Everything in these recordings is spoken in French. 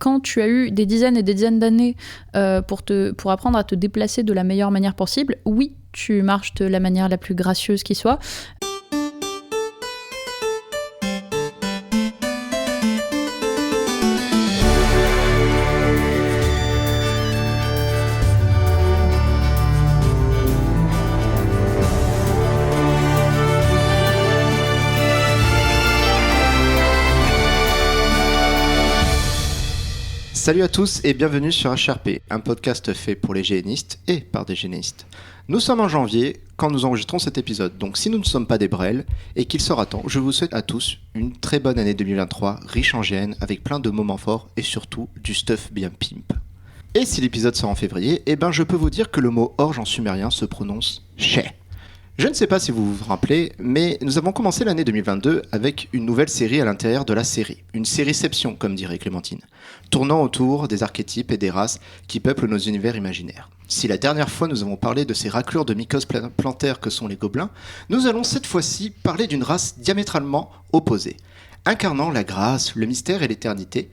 quand tu as eu des dizaines et des dizaines d'années pour apprendre à te déplacer de la meilleure manière possible, oui, tu marches de la manière la plus gracieuse qui soit. Salut à tous et bienvenue sur HRP, un podcast fait pour les génistes et par des génistes. Nous sommes en janvier quand nous enregistrons cet épisode, donc si nous ne sommes pas des brels et qu'il sera temps, je vous souhaite à tous une très bonne année 2023, riche en GN, avec plein de moments forts et surtout du stuff bien pimp. Et si l'épisode sort en février, je peux vous dire que le mot orge en sumérien se prononce Sheh. Je ne sais pas si vous vous rappelez, mais nous avons commencé l'année 2022 avec une nouvelle série à l'intérieur de la série. Une sérieception, comme dirait Clémentine, tournant autour des archétypes et des races qui peuplent nos univers imaginaires. Si la dernière fois nous avons parlé de ces raclures de mycoses plantaires que sont les gobelins, nous allons cette fois-ci parler d'une race diamétralement opposée. Incarnant la grâce, le mystère et l'éternité,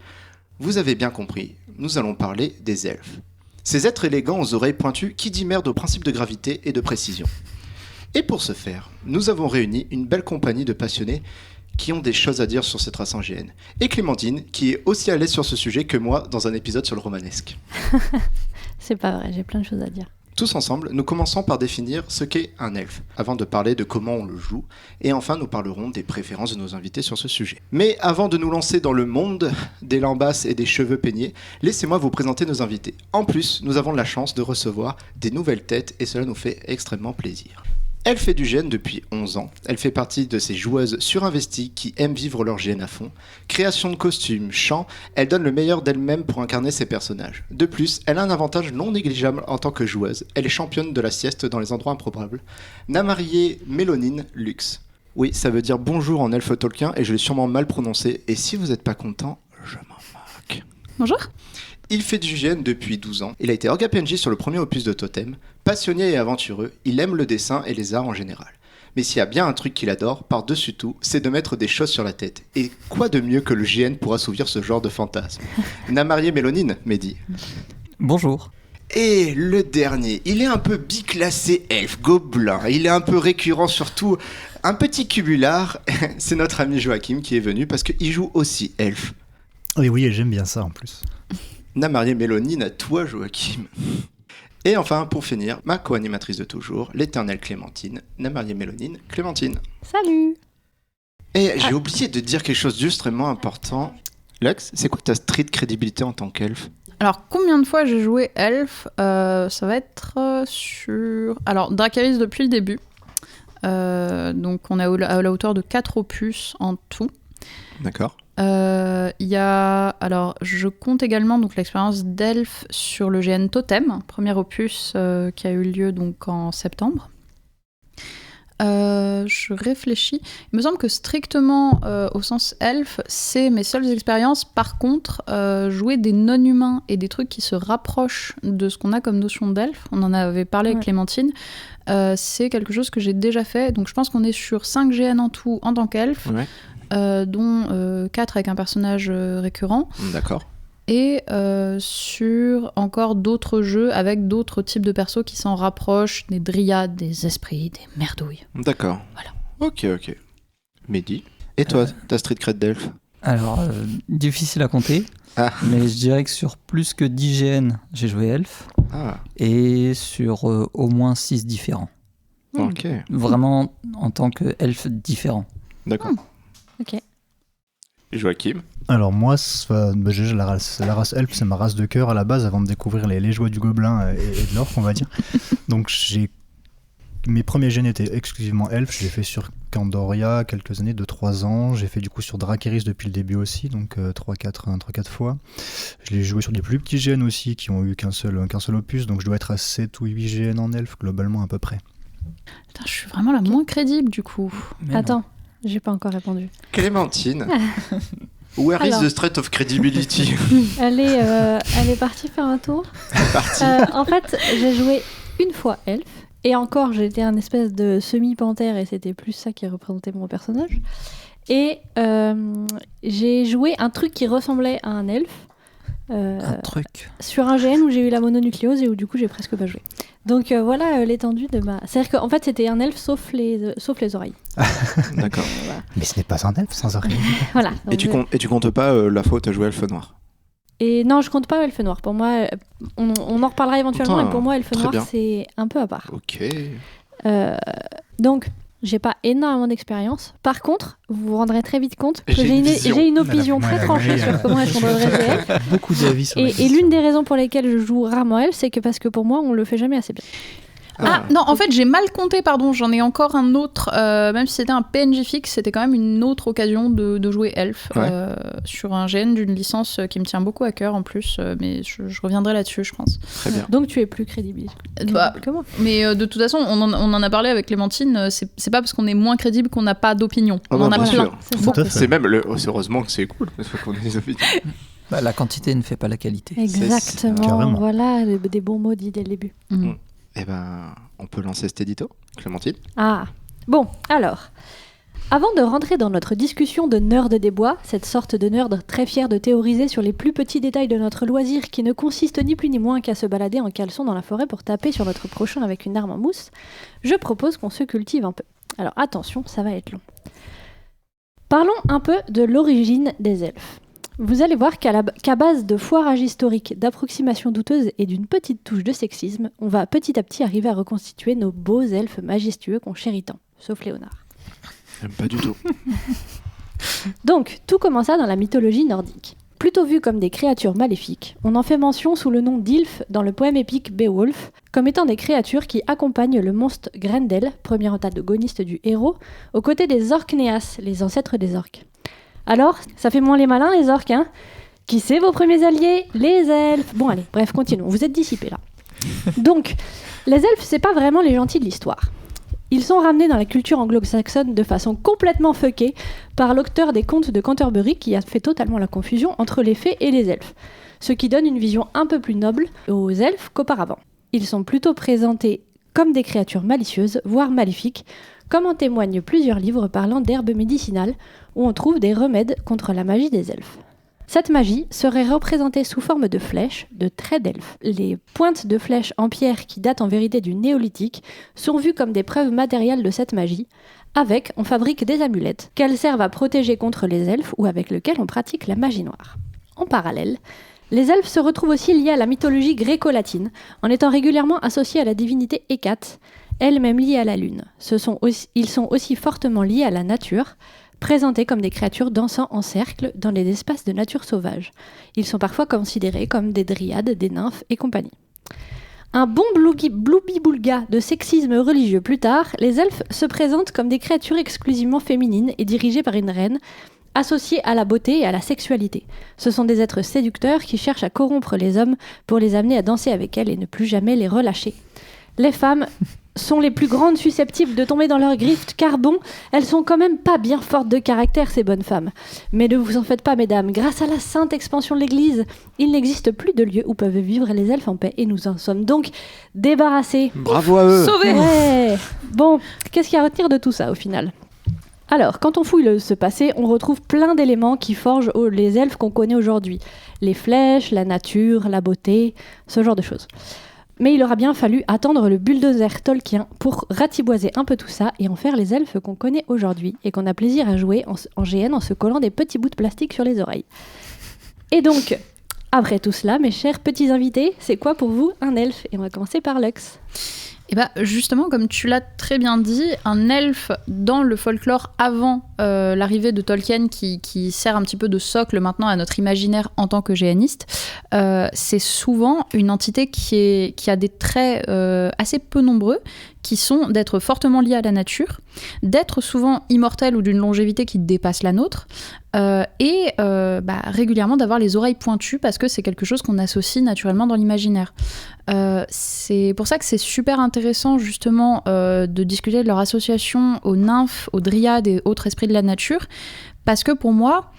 vous avez bien compris, nous allons parler des elfes. Ces êtres élégants aux oreilles pointues qui dit merde aux principes de gravité et de précision. Et pour ce faire, nous avons réuni une belle compagnie de passionnés qui ont des choses à dire sur cette race en GN. Et Clémentine, qui est aussi à l'aise sur ce sujet que moi dans un épisode sur le romanesque. C'est pas vrai, j'ai plein de choses à dire. Tous ensemble, nous commençons par définir ce qu'est un elfe, avant de parler de comment on le joue, et enfin nous parlerons des préférences de nos invités sur ce sujet. Mais avant de nous lancer dans le monde des lambasses et des cheveux peignés, laissez-moi vous présenter nos invités. En plus, nous avons la chance de recevoir des nouvelles têtes, et cela nous fait extrêmement plaisir. Elle fait du GN depuis 11 ans, elle fait partie de ces joueuses surinvesties qui aiment vivre leur GN à fond. Création de costumes, chant, elle donne le meilleur d'elle-même pour incarner ses personnages. De plus, elle a un avantage non négligeable en tant que joueuse, elle est championne de la sieste dans les endroits improbables. Namarié Mélonine Lux. Oui, ça veut dire bonjour en elfe tolkien et je l'ai sûrement mal prononcé, et si vous n'êtes pas content, je m'en moque. Bonjour. Il fait du GN depuis 12 ans. Il a été orga PNJ sur le premier opus de Totem. Passionné et aventureux, il aime le dessin et les arts en général. Mais s'il y a bien un truc qu'il adore, par-dessus tout, c'est de mettre des choses sur la tête. Et quoi de mieux que le GN pour assouvir ce genre de fantasme? Namarié Mélonine, Mehdi. Bonjour. Et le dernier, il est un peu biclassé elfe, gobelin. Il est un peu récurrent, surtout un petit cubulard. C'est notre ami Joachim qui est venu parce qu'il joue aussi elfe. Oui, et j'aime bien ça en plus. Namarié Mélonine, à toi Joachim. Et enfin, pour finir, ma co-animatrice de toujours, l'éternelle Clémentine, Namarié Mélonine, Clémentine. Salut. Et j'ai oublié de dire quelque chose d'extrêmement important. Lux, c'est quoi ta street crédibilité en tant qu'elfe? Alors, combien de fois j'ai joué elfe? Ça va être sur... Alors, Dracarys depuis le début. Donc, on est à la hauteur de 4 opus en tout. D'accord. Il y a, alors je compte également donc l'expérience d'elfe sur le GN Totem, premier opus qui a eu lieu donc en septembre. Je réfléchis. Il me semble que strictement au sens elfe, c'est mes seules expériences. Par contre, jouer des non-humains et des trucs qui se rapprochent de ce qu'on a comme notion d'elfe, on en avait parlé avec Clémentine, c'est quelque chose que j'ai déjà fait. Donc je pense qu'on est sur 5 GN en tout en tant qu'elfe. Ouais. Dont 4 avec un personnage récurrent. D'accord. Et sur encore d'autres jeux avec d'autres types de persos qui s'en rapprochent, des dryades, des esprits, des merdouilles. D'accord. Voilà. Ok. Mehdi. Et toi, ta street cred d'elfe? Alors, difficile à compter, mais je dirais que sur plus que 10 GN, j'ai joué elfe, et sur au moins 6 différents. Ok. Vraiment en tant que elfe différent. D'accord. Ok. Joachim. Alors moi, la race elfe, c'est ma race de cœur à la base, avant de découvrir les joies du gobelin et de l'orc, on va dire. Donc mes premiers gènes étaient exclusivement elfe. J'ai fait sur Candoria quelques années, 2-3 ans. J'ai fait du coup sur Dracarys depuis le début aussi, donc 3-4 fois. Je l'ai joué sur des plus petits gènes aussi, qui ont eu qu'un seul opus, donc je dois être à 7 ou 8 gènes en elfe, globalement à peu près. Putain, je suis vraiment la moins crédible du coup. Mais Attends, j'ai pas encore répondu. Clémentine. Where is the threat of credibility? Elle est partie faire un tour. En fait, j'ai joué une fois elfe. Et encore, j'étais un espèce de semi-panthère et c'était plus ça qui représentait mon personnage. Et j'ai joué un truc qui ressemblait à un elfe. Un truc. Sur un GN où j'ai eu la mononucléose et où du coup j'ai presque pas joué. Donc voilà l'étendue de ma... C'est-à-dire qu'en fait c'était un elfe sauf les oreilles. D'accord. Voilà. Mais ce n'est pas un elfe sans oreilles. Voilà. Et tu comptes pas la fois où tu as joué Elfe Noir? Et non, je compte pas Elfe Noir. Pour moi, on en reparlera éventuellement, mais pour moi Elfe Noir bien. c'est un peu à part. Ok. Donc... J'ai pas énormément d'expérience. Par contre, vous vous rendrez très vite compte que J'ai j'ai une opinion très tranchée sur comment est-ce qu'on devrait jouer. Beaucoup d'avis sur la Et l'une des raisons pour lesquelles je joue rarement elle, c'est que parce que pour moi, on le fait jamais assez bien. Ah non, en fait j'ai mal compté, pardon, j'en ai encore un autre, même si c'était un PNJ fixe, c'était quand même une autre occasion de jouer Elf sur un GN d'une licence qui me tient beaucoup à cœur en plus, mais je reviendrai là-dessus je pense. Très bien. Donc tu es plus crédible. Que moi. Mais de toute façon, on en a parlé avec Clémentine, c'est pas parce qu'on est moins crédible qu'on n'a pas d'opinion, on en a plein. C'est même, c'est heureusement que c'est cool, parce qu'on a des opinions. Bah, la quantité ne fait pas la qualité. Exactement, voilà, des bons mots dits dès le début. Eh ben, on peut lancer cet édito, Clémentine. Ah, bon, alors, avant de rentrer dans notre discussion de nerd des bois, cette sorte de nerd très fier de théoriser sur les plus petits détails de notre loisir qui ne consiste ni plus ni moins qu'à se balader en caleçon dans la forêt pour taper sur notre prochain avec une arme en mousse, je propose qu'on se cultive un peu. Alors attention, ça va être long. Parlons un peu de l'origine des elfes. Vous allez voir qu'à base de foirage historique, d'approximations douteuses et d'une petite touche de sexisme, on va petit à petit arriver à reconstituer nos beaux elfes majestueux qu'on chérit tant, sauf Léonard. Pas du tout. Donc, tout commença dans la mythologie nordique. Plutôt vus comme des créatures maléfiques, on en fait mention sous le nom d'Ylf dans le poème épique Beowulf, comme étant des créatures qui accompagnent le monstre Grendel, premier antagoniste du héros, aux côtés des Orknéas, les ancêtres des orques. Alors, ça fait moins les malins, les orques, hein? Qui c'est vos premiers alliés? Les elfes. Bon, allez, bref, continuons. Vous êtes dissipés, là. Donc, les elfes, c'est pas vraiment les gentils de l'histoire. Ils sont ramenés dans la culture anglo-saxonne de façon complètement fuckée par l'auteur des contes de Canterbury qui a fait totalement la confusion entre les fées et les elfes, ce qui donne une vision un peu plus noble aux elfes qu'auparavant. Ils sont plutôt présentés comme des créatures malicieuses, voire maléfiques, comme en témoignent plusieurs livres parlant d'herbes médicinales, où on trouve des remèdes contre la magie des elfes. Cette magie serait représentée sous forme de flèches, de traits d'elfes. Les pointes de flèches en pierre qui datent en vérité du néolithique sont vues comme des preuves matérielles de cette magie. Avec, on fabrique des amulettes, qu'elles servent à protéger contre les elfes ou avec lesquelles on pratique la magie noire. En parallèle, les elfes se retrouvent aussi liés à la mythologie gréco-latine, en étant régulièrement associés à la divinité Hécate, elle-même liée à la lune. Ils sont aussi fortement liés à la nature, présentés comme des créatures dansant en cercle dans les espaces de nature sauvage. Ils sont parfois considérés comme des dryades, des nymphes et compagnie. Un bon bloubi-boulga de sexisme religieux plus tard, les elfes se présentent comme des créatures exclusivement féminines et dirigées par une reine, associées à la beauté et à la sexualité. Ce sont des êtres séducteurs qui cherchent à corrompre les hommes pour les amener à danser avec elles et ne plus jamais les relâcher. Les femmes sont les plus grandes susceptibles de tomber dans leur griffe, car bon, elles sont quand même pas bien fortes de caractère, ces bonnes femmes. Mais ne vous en faites pas, mesdames, grâce à la sainte expansion de l'Église, il n'existe plus de lieu où peuvent vivre les elfes en paix, et nous en sommes donc débarrassés. Bravo à eux. Sauvés. Ouais. Bon, qu'est-ce qu'il y a à retenir de tout ça, au final ? Alors, quand on fouille ce passé, on retrouve plein d'éléments qui forgent les elfes qu'on connaît aujourd'hui. Les flèches, la nature, la beauté, ce genre de choses. Mais il aura bien fallu attendre le bulldozer Tolkien pour ratiboiser un peu tout ça et en faire les elfes qu'on connaît aujourd'hui et qu'on a plaisir à jouer en GN en se collant des petits bouts de plastique sur les oreilles. Et donc, après tout cela, mes chers petits invités, c'est quoi pour vous un elfe ? Et on va commencer par Lux. Et bah justement, comme tu l'as très bien dit, un elfe dans le folklore avant l'arrivée de Tolkien qui sert un petit peu de socle maintenant à notre imaginaire en tant que géaniste, c'est souvent une entité qui a des traits assez peu nombreux, qui sont d'être fortement liés à la nature, d'être souvent immortel ou d'une longévité qui dépasse la nôtre, et régulièrement d'avoir les oreilles pointues parce que c'est quelque chose qu'on associe naturellement dans l'imaginaire. C'est pour ça que c'est super intéressant justement de discuter de leur association aux nymphes, aux dryades et autres esprits de la nature, parce que pour moi,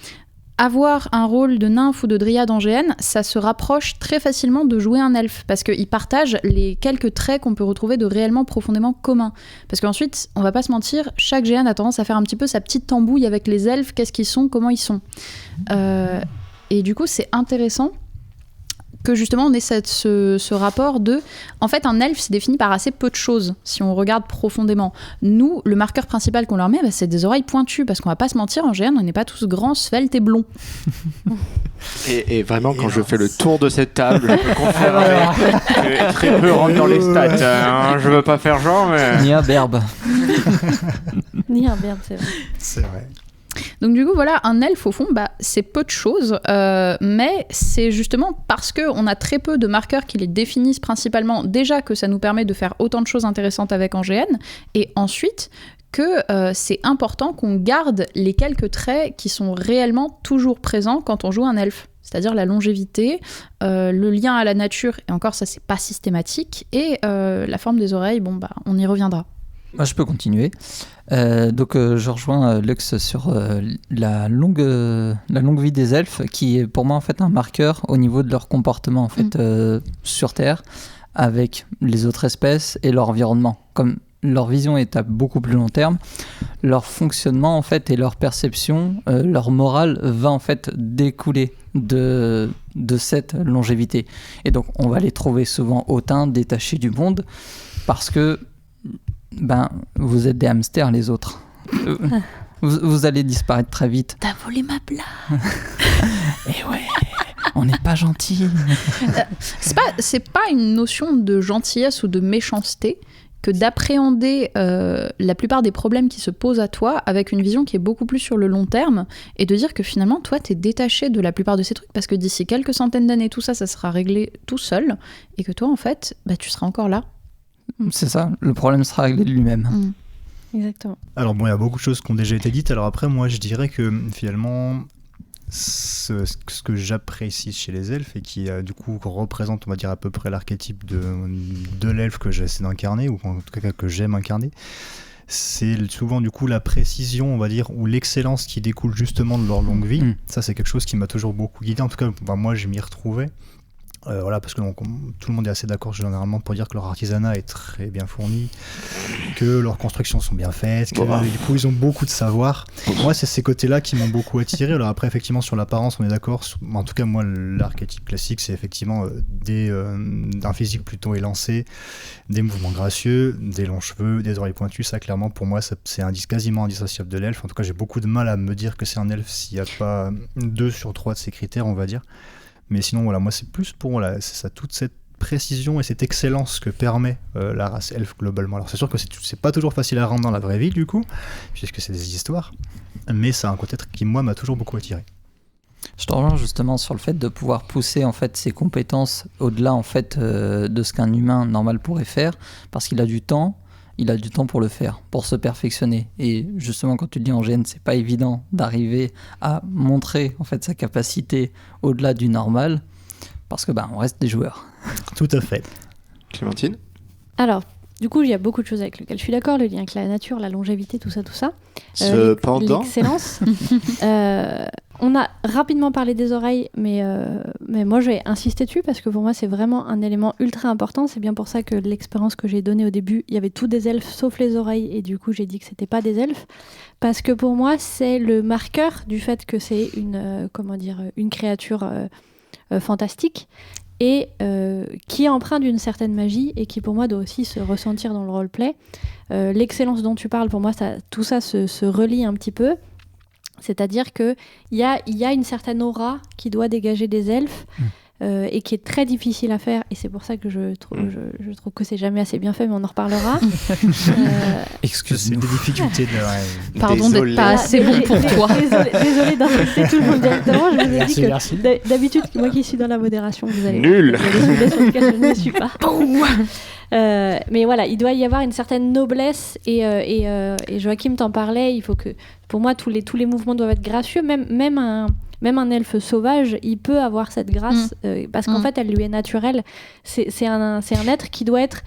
avoir un rôle de nymphe ou de dryade en GN, ça se rapproche très facilement de jouer un elfe, parce qu'ils partagent les quelques traits qu'on peut retrouver de réellement profondément communs. Parce qu'ensuite, on va pas se mentir, chaque GN a tendance à faire un petit peu sa petite tambouille avec les elfes, qu'est-ce qu'ils sont, comment ils sont. Et du coup, c'est intéressant que justement on ait ce rapport de... En fait, un elfe, c'est défini par assez peu de choses, si on regarde profondément. Nous, le marqueur principal qu'on leur met, c'est des oreilles pointues, parce qu'on va pas se mentir, en GN, on n'est pas tous grands, sveltes et blonds. Et vraiment, quand je fais le tour de cette table, je peux confirmer que très peu rentrent dans les stats. Je veux pas faire genre, mais... Ni un berbe. Ni un berbe, c'est vrai. C'est vrai. Donc du coup, voilà, un elfe, au fond, c'est peu de choses, mais c'est justement parce qu'on a très peu de marqueurs qui les définissent principalement, déjà que ça nous permet de faire autant de choses intéressantes avec en GN, et ensuite que c'est important qu'on garde les quelques traits qui sont réellement toujours présents quand on joue un elfe. C'est-à-dire la longévité, le lien à la nature, et encore ça c'est pas systématique, et la forme des oreilles, on y reviendra. Moi, je peux continuer. Je rejoins Lux sur la longue vie des elfes, qui est pour moi en fait un marqueur au niveau de leur comportement en fait sur Terre, avec les autres espèces et leur environnement. Comme leur vision est à beaucoup plus long terme, leur fonctionnement en fait et leur perception, leur morale va en fait découler de cette longévité. Et donc, on va les trouver souvent hautains, détachés du monde, parce que vous êtes des hamsters les autres. Vous allez disparaître très vite. T'as volé ma blague. Et ouais, on n'est pas gentils. C'est pas une notion de gentillesse ou de méchanceté que d'appréhender la plupart des problèmes qui se posent à toi avec une vision qui est beaucoup plus sur le long terme, et de dire que finalement toi t'es détaché de la plupart de ces trucs parce que d'ici quelques centaines d'années tout ça sera réglé tout seul, et que toi en fait tu seras encore là. C'est ça, le problème sera réglé de lui-même. Exactement. Alors bon, il y a beaucoup de choses qui ont déjà été dites. Alors après, moi, je dirais que finalement, ce que j'apprécie chez les elfes et qui du coup représente, on va dire, à peu près l'archétype de l'elfe que j'essaie d'incarner, ou en tout cas que j'aime incarner, c'est souvent du coup la précision, on va dire, ou l'excellence qui découle justement de leur longue vie. Ça, c'est quelque chose qui m'a toujours beaucoup guidé. En tout cas, moi, je m'y retrouvais. Parce que tout le monde est assez d'accord généralement pour dire que leur artisanat est très bien fourni, que leurs constructions sont bien faites, que du coup ils ont beaucoup de savoir. Moi, c'est ces côtés-là qui m'ont beaucoup attiré. Alors après, effectivement, sur l'apparence, on est d'accord. En tout cas, moi, l'archétype classique, c'est effectivement d'un physique plutôt élancé, des mouvements gracieux, des longs cheveux, des oreilles pointues. Ça, clairement, pour moi, c'est quasiment indissociable de l'elfe. En tout cas, j'ai beaucoup de mal à me dire que c'est un elfe s'il n'y a pas 2 sur 3 de ces critères, on va dire. Mais sinon, moi, c'est plus pour c'est ça, toute cette précision et cette excellence que permet la race elfe globalement. Alors, c'est sûr que c'est pas toujours facile à rendre dans la vraie vie, du coup, puisque c'est des histoires, mais ça a un côté qui, moi, m'a toujours beaucoup attiré. Je te rejoins justement sur le fait de pouvoir pousser en fait ses compétences au-delà en fait de ce qu'un humain normal pourrait faire, parce qu'il a du temps. Il a du temps pour le faire, pour se perfectionner. Et justement, quand tu le dis en GN, c'est pas évident d'arriver à montrer en fait sa capacité au-delà du normal, parce que on reste des joueurs. Tout à fait. Clémentine ? Alors, du coup, il y a beaucoup de choses avec lesquelles je suis d'accord, le lien avec la nature, la longévité, tout ça. Cependant, l'excellence. On a rapidement parlé des oreilles, mais moi, je vais insister dessus parce que pour moi, c'est vraiment un élément ultra important. C'est bien pour ça que l'expérience que j'ai donnée au début, il y avait tous des elfes sauf les oreilles, et du coup, j'ai dit que c'était pas des elfes, parce que pour moi, c'est le marqueur du fait que c'est une créature fantastique, et qui est empreint d'une certaine magie, et qui pour moi doit aussi se ressentir dans le roleplay. L'excellence dont tu parles, pour moi, tout ça se relie un petit peu. C'est-à-dire qu'il y a une certaine aura qui doit dégager des elfes, et qui est très difficile à faire, et c'est pour ça que je trouve que c'est jamais assez bien fait, mais on en reparlera. Excuse-nous. C'est des difficultés de... Pardon d'être pas assez bon pour toi. Désolée d'insulter tout le monde directement. Je vous ai dit que d'habitude, moi qui suis dans la modération, vous allez... Nul. Sur lequel je ne suis pas. Mais voilà, il doit y avoir une certaine noblesse, et Joachim t'en parlait. Il faut que, pour moi, tous les mouvements doivent être gracieux. Même un elfe sauvage, il peut avoir cette grâce, parce qu'en fait, elle lui est naturelle. C'est un être qui doit être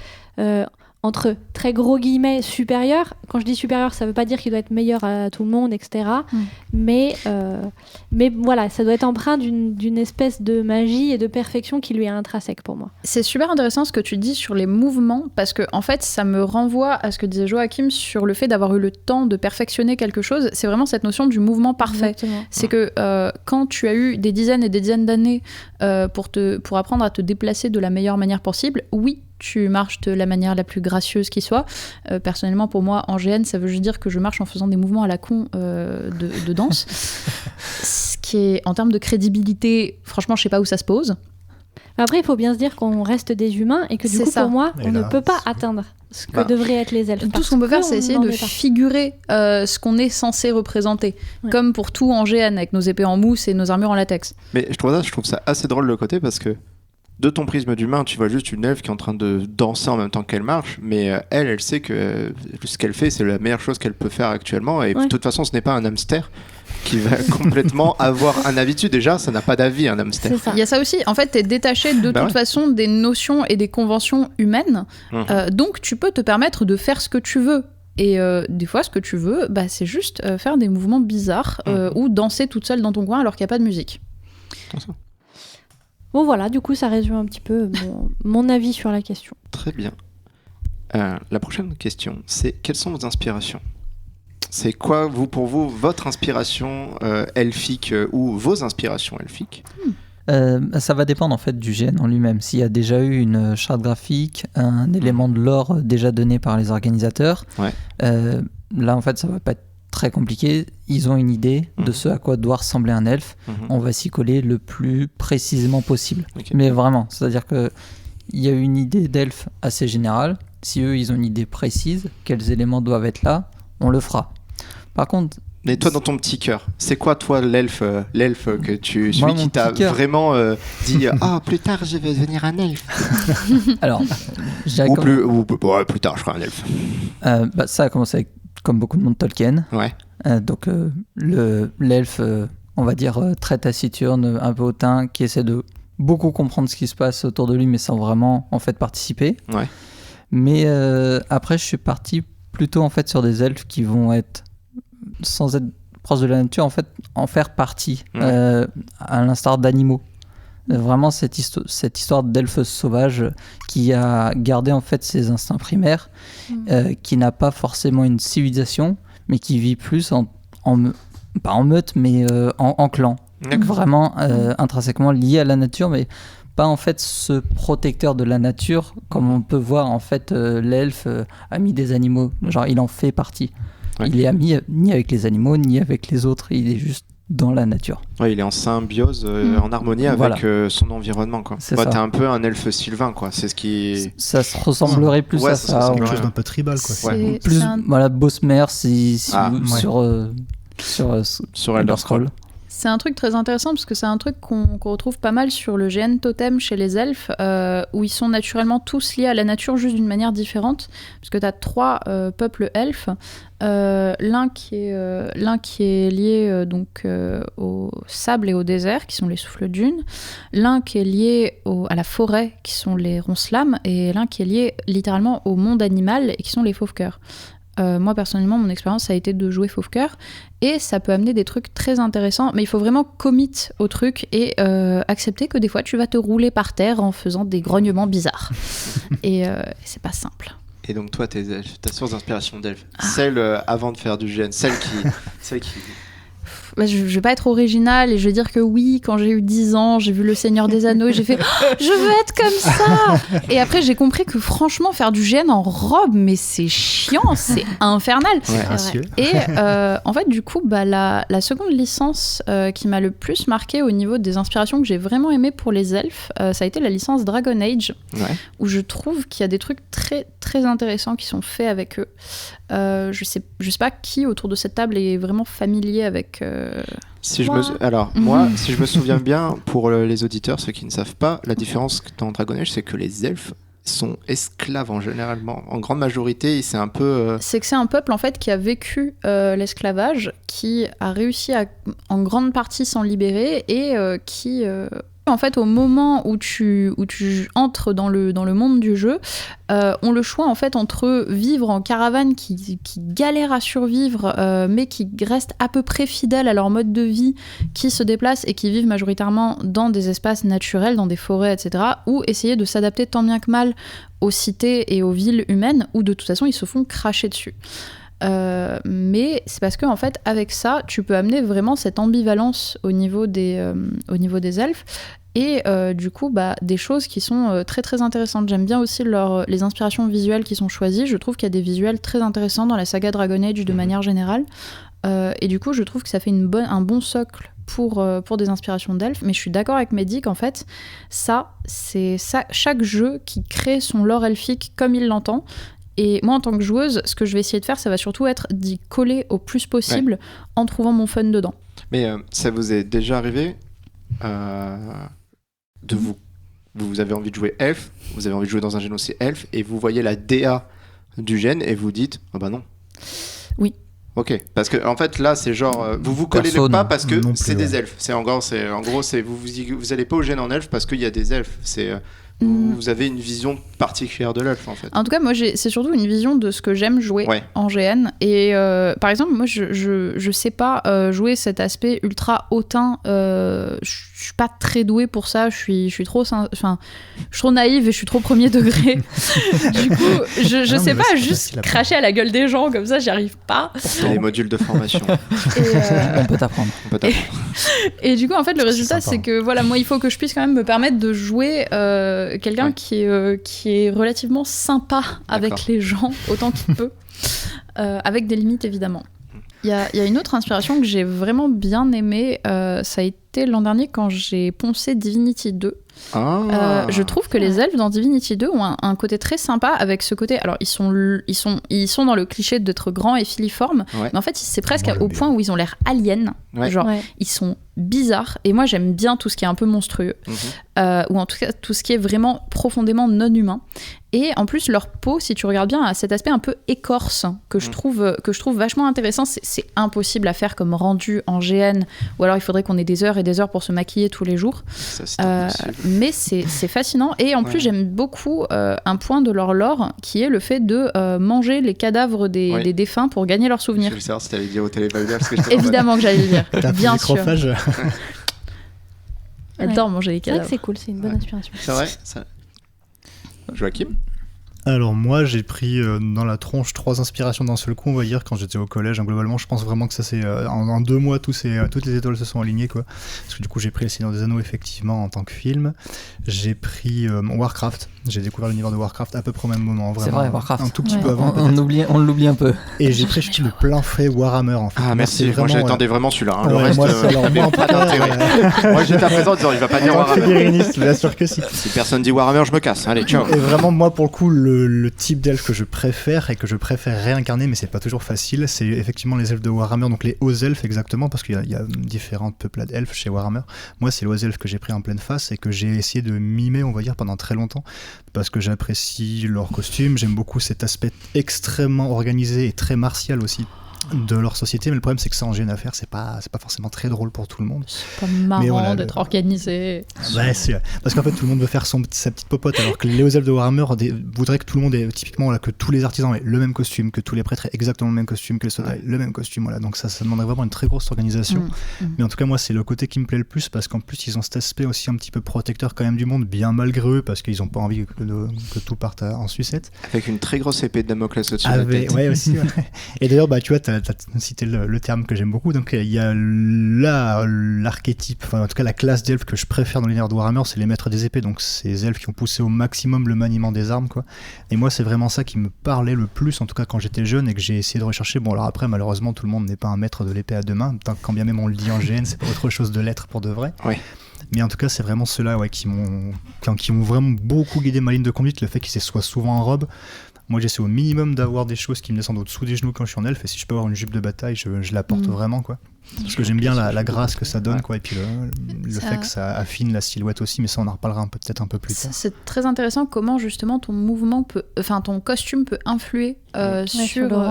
entre très gros guillemets supérieur. Quand je dis supérieur, ça veut pas dire qu'il doit être meilleur à tout le monde, etc. Mais voilà, ça doit être empreint d'une espèce de magie et de perfection qui lui est intrinsèque pour moi. C'est super intéressant ce que tu dis sur les mouvements, parce que en fait, ça me renvoie à ce que disait Joachim sur le fait d'avoir eu le temps de perfectionner quelque chose. C'est vraiment cette notion du mouvement parfait. Exactement. C'est que quand tu as eu des dizaines et des dizaines d'années pour apprendre à te déplacer de la meilleure manière possible, oui, tu marches de la manière la plus gracieuse qui soit. Personnellement, pour moi, en GN, ça veut juste dire que je marche en faisant des mouvements à la con de danse. Ce qui est, en termes de crédibilité, franchement, je sais pas où ça se pose. Après, il faut bien se dire qu'on reste des humains et que du C'est coup, ça. pour moi, Et on là, ne peut pas atteindre ce que devraient être les elfes. Tout ce qu'on peut faire, c'est essayer de figurer ce qu'on est censé représenter. Ouais. Comme pour tout en GN, avec nos épées en mousse et nos armures en latex. Mais je trouve ça assez drôle le côté parce que de ton prisme d'humain, tu vois juste une elfe qui est en train de danser en même temps qu'elle marche, mais elle sait que ce qu'elle fait, c'est la meilleure chose qu'elle peut faire actuellement. Et de toute façon, ce n'est pas un hamster qui va complètement avoir un avis dessus. Déjà, ça n'a pas d'avis, un hamster. C'est ça. Il y a ça aussi. En fait, t'es détaché de toute façon des notions et des conventions humaines. Donc, tu peux te permettre de faire ce que tu veux. Et des fois, ce que tu veux, c'est juste faire des mouvements bizarres ou danser toute seule dans ton coin alors qu'il n'y a pas de musique. Bon voilà, du coup ça résume un petit peu mon avis sur la question. Très bien. La prochaine question, c'est quelles sont vos inspirations ? C'est quoi, pour vous, votre inspiration elfique ou vos inspirations elfiques ? Ça va dépendre en fait du GN en lui-même. S'il y a déjà eu une charte graphique, un élément de lore déjà donné par les organisateurs, là en fait ça va pas être très compliqué. Ils ont une idée de ce à quoi doit ressembler un elfe. On va s'y coller le plus précisément possible. Mais vraiment, c'est-à-dire que il y a une idée d'elfe assez générale. Si eux ils ont une idée précise, quels éléments doivent être là, on le fera. Par contre, mais toi, dans ton petit cœur, c'est quoi, toi, l'elfe que tu... Moi, celui qui t'a vraiment dit « Ah, plus tard, je vais devenir un elfe !» Alors, plus tard, je serai un elfe. Ça a commencé avec, comme beaucoup de monde, Tolkien. Ouais. Donc, l'elfe, on va dire, très taciturne, un peu hautain, qui essaie de beaucoup comprendre ce qui se passe autour de lui, mais sans vraiment, en fait, participer. Ouais. Mais après, je suis parti plutôt, en fait, sur des elfes qui vont être, sans être proches de la nature, en fait, en faire partie, à l'instar d'animaux. Vraiment cette histoire d'elfe sauvage qui a gardé en fait ses instincts primaires, qui n'a pas forcément une civilisation, mais qui vit plus pas en meute, mais en clan. Vraiment intrinsèquement lié à la nature, mais pas en fait ce protecteur de la nature comme on peut voir en fait l'elfe ami des animaux. Genre il en fait partie. Il est ami ni avec les animaux ni avec les autres. Il est juste dans la nature. Ouais, il est en symbiose, en harmonie avec son environnement, quoi. C'est t'es ça. un peu un elfe sylvain, quoi. C'est ce qui... Ça se ressemblerait plus à ça. Quelque chose d'un peu tribal, quoi. Plus, voilà, Bosmer sur Elder Scrolls. C'est un truc très intéressant parce que c'est un truc qu'on retrouve pas mal sur le GN Totem chez les elfes, où ils sont naturellement tous liés à la nature juste d'une manière différente, parce que tu as 3 peuples elfes, l'un qui est lié au sable et au désert, qui sont les souffles dunes, l'un qui est lié à la forêt, qui sont les ronces-lames, et l'un qui est lié littéralement au monde animal, et qui sont les fauves-cœurs. Moi personnellement, mon expérience ça a été de jouer fauve-cœur et ça peut amener des trucs très intéressants, mais il faut vraiment commit au truc et accepter que des fois tu vas te rouler par terre en faisant des grognements bizarres et c'est pas simple. Et donc toi, ta source d'inspiration d'elfe, celle avant de faire du GN, celle qui... Je vais pas être originale et je vais dire que oui, quand j'ai eu 10 ans, j'ai vu Le Seigneur des Anneaux et j'ai fait « Je veux être comme ça !» Et après, j'ai compris que franchement, faire du GN en robe, mais c'est chiant, c'est infernal. Et en fait, du coup, la seconde licence qui m'a le plus marquée au niveau des inspirations que j'ai vraiment aimées pour les elfes, ça a été la licence Dragon Age, où je trouve qu'il y a des trucs très, très intéressants qui sont faits avec eux. Je sais pas qui autour de cette table est vraiment familier avec... Moi, si je me souviens bien, pour les auditeurs, ceux qui ne savent pas, la différence dans Dragon Age, c'est que les elfes sont esclaves en grande majorité, et c'est un peu... C'est que c'est un peuple en fait qui a vécu l'esclavage, qui a réussi à en grande partie s'en libérer et qui En fait, au moment où tu entres dans le monde du jeu, ont le choix en fait entre vivre en caravane qui galère à survivre, mais qui restent à peu près fidèles à leur mode de vie, qui se déplacent et qui vivent majoritairement dans des espaces naturels, dans des forêts, etc. Ou essayer de s'adapter tant bien que mal aux cités et aux villes humaines, où de toute façon ils se font cracher dessus. Mais c'est parce que en fait avec ça tu peux amener vraiment cette ambivalence au niveau des elfes et du coup des choses qui sont très très intéressantes. J'aime bien aussi les inspirations visuelles qui sont choisies. Je trouve qu'il y a des visuels très intéressants dans la saga Dragon Age de manière générale, et du coup je trouve que ça fait un bon socle pour des inspirations d'elfes. Mais je suis d'accord avec Mehdi qu'en fait c'est chaque jeu qui crée son lore elfique comme il l'entend. Et moi, en tant que joueuse, ce que je vais essayer de faire, ça va surtout être d'y coller au plus possible en trouvant mon fun dedans. Mais ça vous est déjà arrivé de vous avez envie de jouer elfe, vous avez envie de jouer dans un gène aussi elfe, et vous voyez la DA du gène et vous dites « Ah bah non ». Oui. Ok, parce que en fait là c'est genre vous collez le pas parce que c'est des elfes. En gros vous allez pas au gène en elfe parce qu'il y a des elfes. Vous avez une vision particulière de l'elfe en fait. En tout cas, moi, c'est surtout une vision de ce que j'aime jouer en GN. Et par exemple, moi, je sais pas jouer cet aspect ultra hautain. Je suis pas très douée pour ça. Je suis trop naïve et je suis trop premier degré. Du coup, je sais pas juste cracher à la gueule des gens comme ça, j'y arrive pas. C'est les modules de formation. On peut t'apprendre. Et du coup, en fait, le résultat, c'est que voilà, moi, il faut que je puisse quand même me permettre de jouer quelqu'un qui est relativement sympa avec les gens autant qu'il peut, avec des limites évidemment. Il y a une autre inspiration que j'ai vraiment bien aimée, ça a été l'an dernier quand j'ai poncé Divinity 2. Je trouve que les elfes dans Divinity 2 ont un côté très sympa avec ce côté. Alors ils sont dans le cliché d'être grands et filiformes, mais en fait c'est presque au point où ils ont l'air aliens. Ils sont bizarres et moi j'aime bien tout ce qui est un peu monstrueux, ou en tout cas tout ce qui est vraiment profondément non humain. Et en plus leur peau, si tu regardes bien, a cet aspect un peu écorce que je trouve vachement intéressant. C'est impossible à faire comme rendu en GN, ou alors il faudrait qu'on ait des heures et des heures pour se maquiller tous les jours. Ça, mais c'est fascinant. Et en plus j'aime beaucoup un point de leur lore qui est le fait de manger les cadavres des défunts pour gagner leurs souvenirs. Je voulais savoir si t'allais dire au télévaleur. Évidemment que j'allais le dire. Bien sûr. J'adore manger les cadavres. C'est vrai que c'est cool, c'est une bonne inspiration. C'est vrai ça... Joachim ? Alors moi j'ai pris dans la tronche 3 inspirations d'un seul coup, on va dire, quand j'étais au collège. Globalement je pense vraiment que ça c'est en 2 mois toutes les étoiles se sont alignées quoi. Parce que du coup j'ai pris Le Seigneur des Anneaux effectivement en tant que film. J'ai pris Warcraft, j'ai découvert l'univers de Warcraft à peu près au même moment. Vraiment, c'est vrai, Warcraft. Un tout petit peu avant. On l'oublie un peu. Et j'ai pris le plein frais Warhammer en fait. Ah merci, moi j'attendais vraiment celui-là. Le reste, moi pas d'intérêt. Moi j'étais à présent en disant il va pas dire Warhammer. Bien sûr que si. Si personne dit Warhammer je me casse, allez ciao. Et vraiment moi pour le coup le type d'elfe que je préfère et que je préfère réincarner, mais c'est pas toujours facile, c'est effectivement les elfes de Warhammer, donc les hauts elfes exactement, parce qu'il y a différentes peuplades d'elfes chez Warhammer. Moi c'est les hauts elfes que j'ai pris en pleine face et que j'ai essayé de mimer, on va dire, pendant très longtemps, parce que j'apprécie leur costume, j'aime beaucoup cet aspect extrêmement organisé et très martial aussi de leur société, mais le problème c'est que ça en GN à faire, c'est pas forcément très drôle pour tout le monde. C'est pas marrant d'être organisé. Ouais, parce qu'en fait tout le monde veut faire sa petite popote, alors que les hauts elfes de Warhammer voudraient que tout le monde ait typiquement que tous les artisans aient le même costume, que tous les prêtres aient exactement le même costume, que les soldats aient le même costume, voilà. Donc ça demanderait vraiment une très grosse organisation. Mais en tout cas moi c'est le côté qui me plaît le plus, parce qu'en plus ils ont cet aspect aussi un petit peu protecteur quand même du monde, bien malgré eux, parce qu'ils ont pas envie que tout parte en sucette. Avec une très grosse épée de Damoclès au-dessus de la tête. Ouais aussi. Ouais. Et d'ailleurs tu vois t'as cité le terme que j'aime beaucoup, donc il y a l'archétype, enfin en tout cas la classe d'elfes que je préfère dans l'univers de Warhammer, c'est les maîtres des épées, donc ces elfes qui ont poussé au maximum le maniement des armes quoi. Et moi c'est vraiment ça qui me parlait le plus, en tout cas quand j'étais jeune et que j'ai essayé de rechercher. Bon alors après malheureusement tout le monde n'est pas un maître de l'épée à 2 mains, quand bien même on le dit en GN, c'est pas autre chose de l'être pour de vrai. Mais en tout cas c'est vraiment ceux-là qui m'ont vraiment beaucoup guidé ma ligne de conduite, le fait qu'ils soient souvent en robe. Moi j'essaie au minimum d'avoir des choses qui me descendent au-dessous des genoux quand je suis en elfe, et si je peux avoir une jupe de bataille je la porte vraiment quoi. Parce que j'aime bien la grâce que ça donne quoi, et puis le fait que ça affine la silhouette aussi, mais ça on en reparlera peut-être un peu plus tard. C'est très intéressant comment justement ton costume peut influer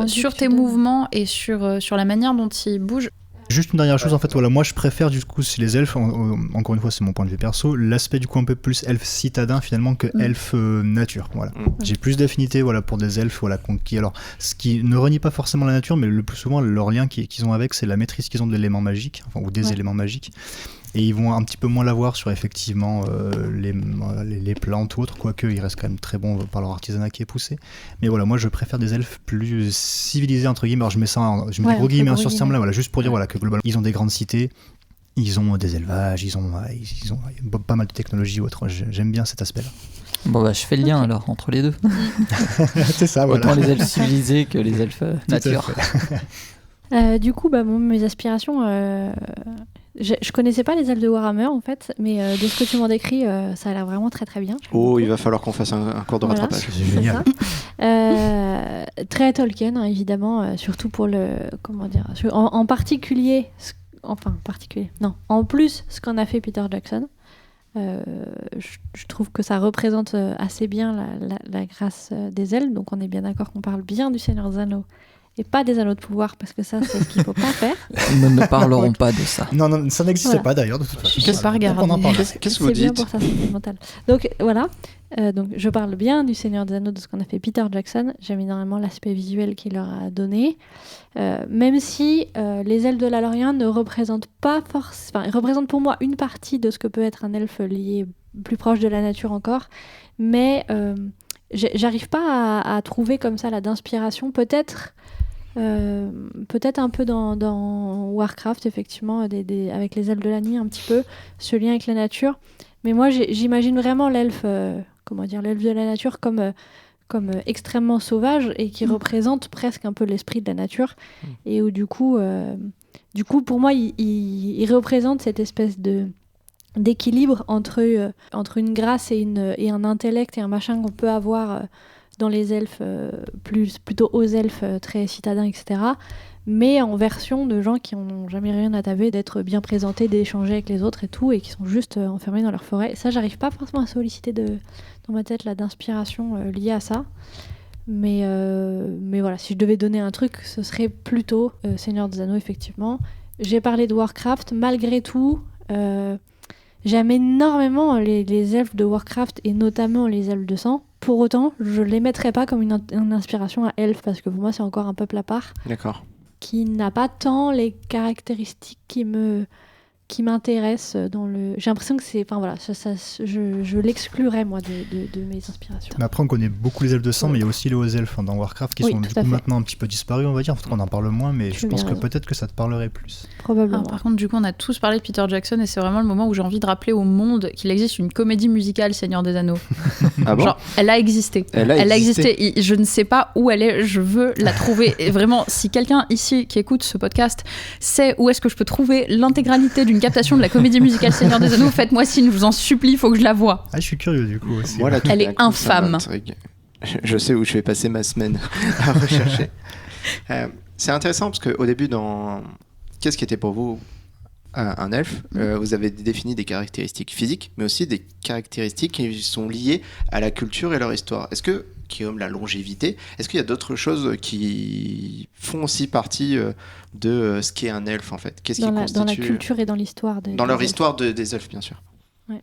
sur tes mouvements et sur la manière dont il bouge. Juste une dernière chose, en fait, voilà, moi je préfère du coup, si les elfes, encore une fois, c'est mon point de vue perso, l'aspect du coup un peu plus elfe citadin finalement que elfe nature. Voilà. J'ai plus d'affinité voilà, pour des elfes voilà, conquis. Alors, ce qui ne renie pas forcément la nature, mais le plus souvent, leur lien qu'ils ont avec, c'est la maîtrise qu'ils ont de l'élément magique, enfin, ou des éléments magiques. Et ils vont un petit peu moins l'avoir sur effectivement les plantes ou autres, quoique ils restent quand même très bons par leur artisanat qui est poussé. Mais voilà, moi je préfère des elfes plus civilisés entre guillemets. Alors je mets des gros guillemets sur ce terme-là, voilà, juste pour dire voilà, que globalement ils ont des grandes cités, ils ont des élevages, ils ont pas mal de technologies ou autres. J'aime bien cet aspect-là. Bon bah je fais le lien alors entre les deux. C'est ça, voilà. Autant les elfes civilisés que les elfes nature. Du coup, mes aspirations, je connaissais pas les elfes de Warhammer en fait, mais de ce que tu m'en décris, ça a l'air vraiment très très bien. Il va falloir qu'on fasse un cours de rattrapage. C'est génial. Très Tolkien, hein, évidemment, surtout pour en particulier, en plus ce qu'en a fait Peter Jackson. Je trouve que ça représente assez bien la grâce des elfes, donc on est bien d'accord qu'on parle bien du Seigneur des Anneaux et pas des Anneaux de pouvoir, parce que ça c'est ce qu'il faut pas faire. Nous ne parlerons pas de ça. Non, ça n'existait pas d'ailleurs de toute façon. Je sais pas regarder. On en parle. Qu'est-ce que vous dites? C'est bien pour ça, c'est mental. Donc voilà, donc je parle bien du Seigneur des Anneaux, de ce qu'on a fait Peter Jackson. J'aime énormément l'aspect visuel qu'il leur a donné, même si les elfes de la Lorien ne représentent pas forcément... Ils représentent pour moi une partie de ce que peut être un elfe lié plus proche de la nature encore, mais j'arrive pas à trouver comme ça d'inspiration, peut-être un peu dans Warcraft, effectivement, avec les elfes de la nuit, un petit peu, ce lien avec la nature. Mais moi, j'imagine vraiment l'elfe de la nature comme extrêmement sauvage et qui représente presque un peu l'esprit de la nature. Et où, du coup, pour moi, il représente cette espèce d'équilibre entre une grâce et un intellect et un machin qu'on peut avoir dans les elfes, plutôt aux elfes très citadins, etc. Mais en version de gens qui n'ont jamais rien à taper, d'être bien présentés, d'échanger avec les autres et tout, et qui sont juste enfermés dans leur forêt. Ça, j'arrive pas forcément à solliciter dans ma tête d'inspiration liée à ça. Mais voilà, si je devais donner un truc, ce serait plutôt Seigneur des Anneaux, effectivement. J'ai parlé de Warcraft, malgré tout... J'aime énormément les elfes de Warcraft et notamment les elfes de sang. Pour autant, je ne les mettrais pas comme une inspiration à elfes, parce que pour moi, c'est encore un peuple à part. D'accord. Qui n'a pas tant les caractéristiques qui m'intéressent dans le... J'ai l'impression que c'est... Enfin voilà, je l'exclurais, moi, de mes inspirations. Mais après, on connaît beaucoup les elfes de sang, mais il y a aussi les hauts elfes dans Warcraft qui sont du coup maintenant un petit peu disparus, on va dire. On en parle moins, mais je pense que peut-être que ça te parlerait plus. Probablement. Par contre, du coup, on a tous parlé de Peter Jackson et c'est vraiment le moment où j'ai envie de rappeler au monde qu'il existe une comédie musicale Seigneur des Anneaux. Ah bon? Genre, elle a existé. Elle a existé. Je ne sais pas où elle est, je veux la trouver. Et vraiment, si quelqu'un ici qui écoute ce podcast sait où est-ce que je peux trouver l'intégralité d'une captation de la comédie musicale Seigneur des Anneaux, faites-moi signe, je vous en supplie, il faut que je la voie. Ah, je suis curieux du coup aussi. Voilà, elle est infâme. Je sais où je vais passer ma semaine à rechercher. C'est intéressant parce qu'au début, qu'est-ce qui était pour vous un elfe? Vous avez défini des caractéristiques physiques, mais aussi des caractéristiques qui sont liées à la culture et leur histoire. Est-ce que, Guillaume, la longévité, est-ce qu'il y a d'autres choses qui font aussi partie de ce qu'est un elfe en fait? Qu'est-ce qui constitue... Dans la culture et dans l'histoire dans leur histoire des elfes, bien sûr. Ouais.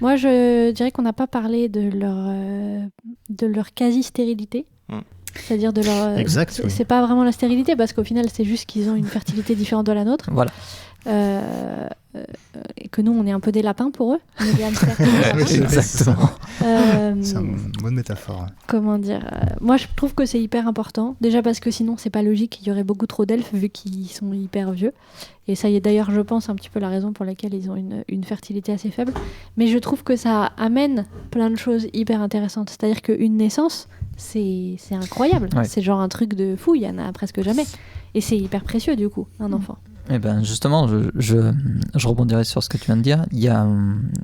Moi, je dirais qu'on n'a pas parlé de leur quasi-stérilité. C'est-à-dire de leur... Exact, oui. C'est pas vraiment la stérilité, parce qu'au final, c'est juste qu'ils ont une fertilité différente de la nôtre. Voilà. Et que nous, on est un peu des lapins pour eux. On est des hamsters. Exactement. C'est une bonne métaphore. Comment dire moi, je trouve que c'est hyper important. Déjà parce que sinon, c'est pas logique. Il y aurait beaucoup trop d'elfes vu qu'ils sont hyper vieux. Et ça y est d'ailleurs, je pense, un petit peu la raison pour laquelle ils ont une fertilité assez faible. Mais je trouve que ça amène plein de choses hyper intéressantes. C'est-à-dire qu'une naissance, c'est incroyable. Ouais. C'est genre un truc de fou. Il y en a presque jamais. Et c'est hyper précieux, du coup, un enfant. Eh ben justement, je rebondirai sur ce que tu viens de dire. Il y a